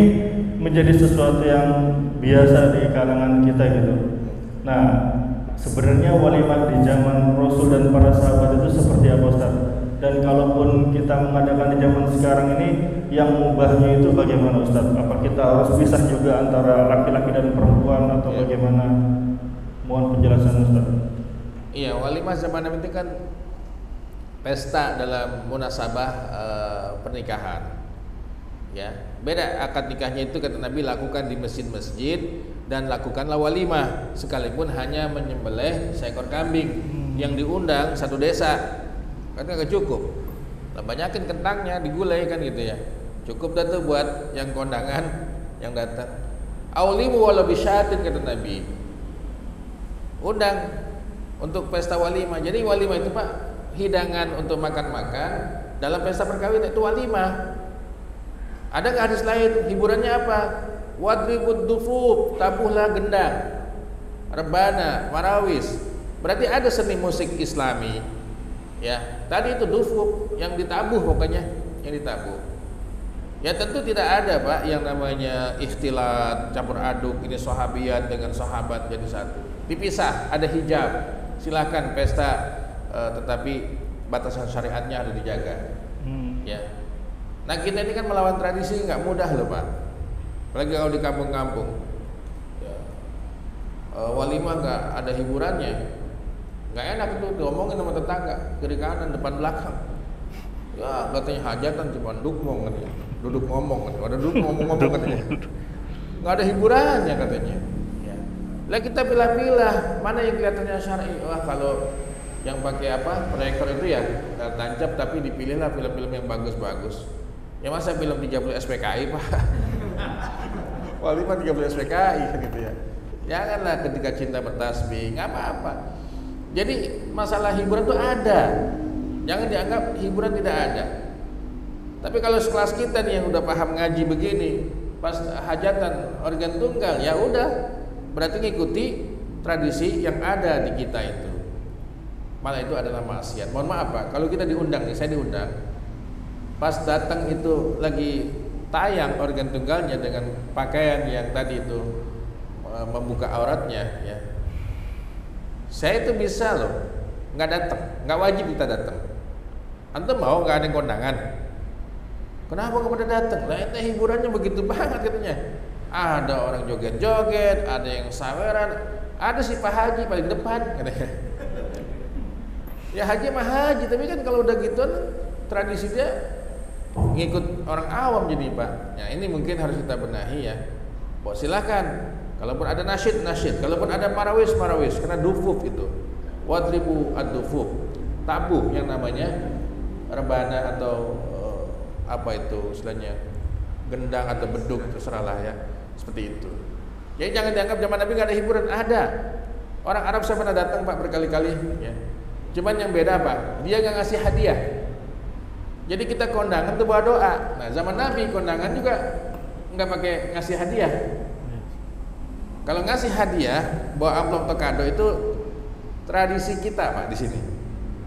menjadi sesuatu yang biasa di kalangan kita gitu. Nah, sebenarnya walimah di zaman Rasul dan para sahabat itu seperti apa Ustaz? Dan kalaupun kita mengadakan di zaman sekarang ini, yang mubahnya itu bagaimana Ustaz? Apa kita harus pisah juga antara laki-laki dan perempuan atau bagaimana? Mohon penjelasan Ustaz. Iya, walimah zaman Nabi itu kan pesta dalam munasabah pernikahan. Ya, beda akad nikahnya itu kata Nabi lakukan di masjid-masjid dan lakukanlah walimah sekalipun hanya menyembelih seekor kambing yang diundang satu desa. Kan gak cukup. Nah, banyakin kentangnya digulai kan gitu ya. Cukup dah tuh buat yang kondangan yang datang. Aulimu walau bisyatin kata Nabi. Undang untuk pesta walimah. Jadi walimah itu Pak, hidangan untuk makan-makan dalam pesta perkawinan itu walimah. Ada nggak hadis lain? Hiburannya apa? Wadribud dufuf, tabuhlah gendang, rebana, marawis. Berarti ada seni musik Islami. Ya, tadi itu dufuf yang ditabuh pokoknya, yang ditabuh. Ya tentu tidak ada Pak yang namanya ikhtilat, campur aduk ini sahabiat dengan sahabat jadi satu. Dipisah, ada hijab. Silakan pesta, tetapi batasan syariatnya harus dijaga. Ya. Nah kita ini kan melawan tradisi nggak mudah loh Pak. Apalagi kalau di kampung-kampung. Ya. Walimah nggak ada hiburannya. Nggak enak itu diomongin sama tetangga, kiri kanan depan belakang. Ya katanya hajatan cuma duduk ngomong ada duduk ngomong katanya. Nggak ada hiburannya katanya. Ya. Lah kita pilih-pilih mana yang kelihatannya syar'i. Wah kalau yang pakai apa proyektor itu ya tancap, tapi dipilihlah film-film yang bagus-bagus. Ya masa film 30 SPKI Pak. Walimah 30 SPKI gitu ya. Janganlah ketika cinta bertasbih, nggak apa-apa. Jadi masalah hiburan itu ada. Jangan dianggap hiburan tidak ada. Tapi kalau sekelas kita nih yang udah paham ngaji begini, pas hajatan organ tunggal, ya udah, berarti ngikuti tradisi yang ada di kita itu. Malah itu adalah maksiat. Mohon maaf Pak, kalau kita diundang nih, saya diundang. Pas datang itu lagi tayang organ tunggalnya dengan pakaian yang tadi itu membuka auratnya, ya. Saya itu bisa loh, nggak datang, nggak wajib kita datang. Antum mau nggak ada yang kondangan? Kenapa nggak pada datang? Lah itu hiburannya begitu banget katanya. Ada orang joget-joget, ada yang saweran, ada si Pak Haji paling depan katanya. Ya haji mah haji, tapi kan kalau udah gituan tradisi dia ngikut orang awam jadi Pak. Ya ini mungkin harus kita benahi ya. Bahwa silakan. Kalaupun ada nasyid, kalaupun ada marawis, karena dufuf itu. Wadribu ad-dufuf. Tabuh yang namanya rebana atau apa itu istilahnya gendang atau beduk, terserahlah ya. Seperti itu. Jadi jangan dianggap zaman Nabi nggak ada hiburan, ada. Orang Arab saya pernah datang Pak berkali-kali ya. Cuman yang beda Pak, dia nggak ngasih hadiah. Jadi kita kondangan tuh bawa doa. Nah zaman Nabi kondangan juga nggak pakai ngasih hadiah. Kalau ngasih hadiah, bawa amplop atau kado itu tradisi kita Pak di sini.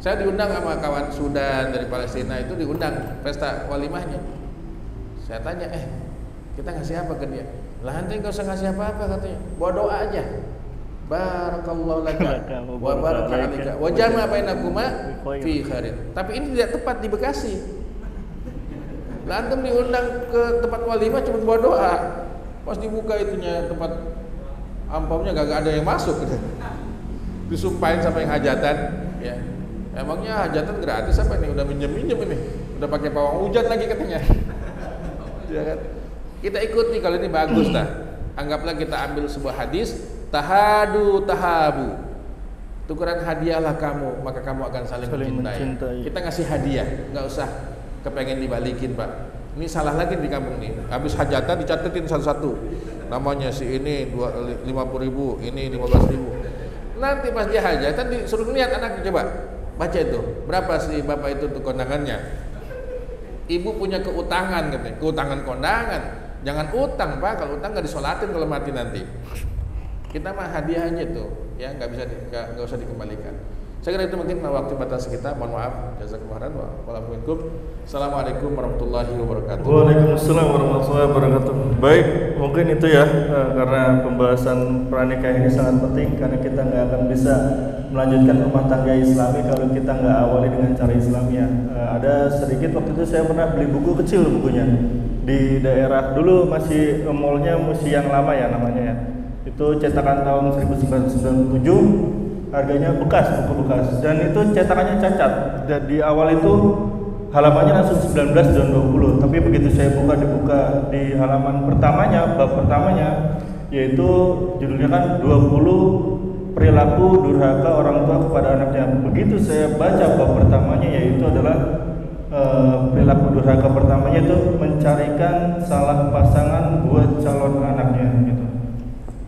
Saya diundang sama kawan Sudan dari Palestina itu diundang pesta walimahnya. Saya tanya, kita ngasih apa ke dia? Lah nanti nggak usah ngasih apa-apa katanya, bawa doa aja. Barakallahu laka wa baraka alika wa jama'a bainakuma fi khairin. Tapi ini tidak tepat di Bekasi. Lah antum diundang ke tempat walimah cuma bawa doa. Pas dibuka itunya tempat amplopnya gak ada yang masuk gitu. Disumpahin sama yang hajatan ya. Emangnya hajatan gratis apa nih? Udah minjem ini. Udah pakai pawang hujan lagi katanya. Ya kan? Kita ikut nih kalau ini bagus dah. Anggaplah kita ambil sebuah hadis, tahadu tahabu, tukeran hadiahlah kamu, maka kamu akan saling mencintai. Kita ngasih hadiah, nggak usah kepengen dibalikin, Pak. Ini salah lagi di kampung nih. Habis hajatan dicatetin satu-satu. Namanya si ini 50.000, ini 15.000. Nanti pas dia hajatan disuruh lihat anaknya, coba baca itu. Berapa sih Bapak itu untuk kondangannya? Ibu punya keutangan katanya. Keutangan kondangan. Jangan utang, Pak. Kalau utang nggak disolatin kalau mati nanti. Kita mah hadiah aja tuh, ya nggak usah dikembalikan. Saya kira itu mungkin waktu batas kita. Mohon maaf. Jazakumullah khairan. Assalamualaikum warahmatullahi wabarakatuh. Waalaikumsalam warahmatullahi wabarakatuh. Baik, mungkin itu ya, karena pembahasan pernikahan ini sangat penting karena kita nggak akan bisa melanjutkan rumah tangga Islami kalau kita nggak awali dengan cara Islamiyah. Ada sedikit waktu itu saya pernah beli buku kecil, bukunya di daerah dulu masih mallnya Musi yang lama ya namanya ya. Itu cetakan tahun 1997, harganya bekas, buku bekas, dan itu cetakannya cacat. Dan di awal itu halamannya langsung 19 dan 20, tapi begitu saya dibuka di halaman pertamanya, bab pertamanya, yaitu judulnya kan 20 perilaku durhaka orang tua kepada anaknya. Begitu saya baca bab pertamanya, yaitu adalah perilaku durhaka pertamanya itu mencarikan salah pasangan buat calon anaknya gitu.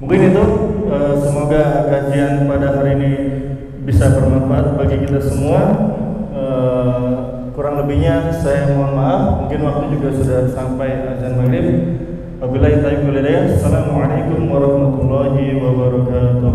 Mungkin itu, semoga kajian pada hari ini bisa bermanfaat bagi kita semua. Kurang lebihnya saya mohon maaf, mungkin waktu juga sudah sampai azan maghrib. Wabillahi taufiq wal hidayah. Assalamualaikum warahmatullahi wabarakatuh.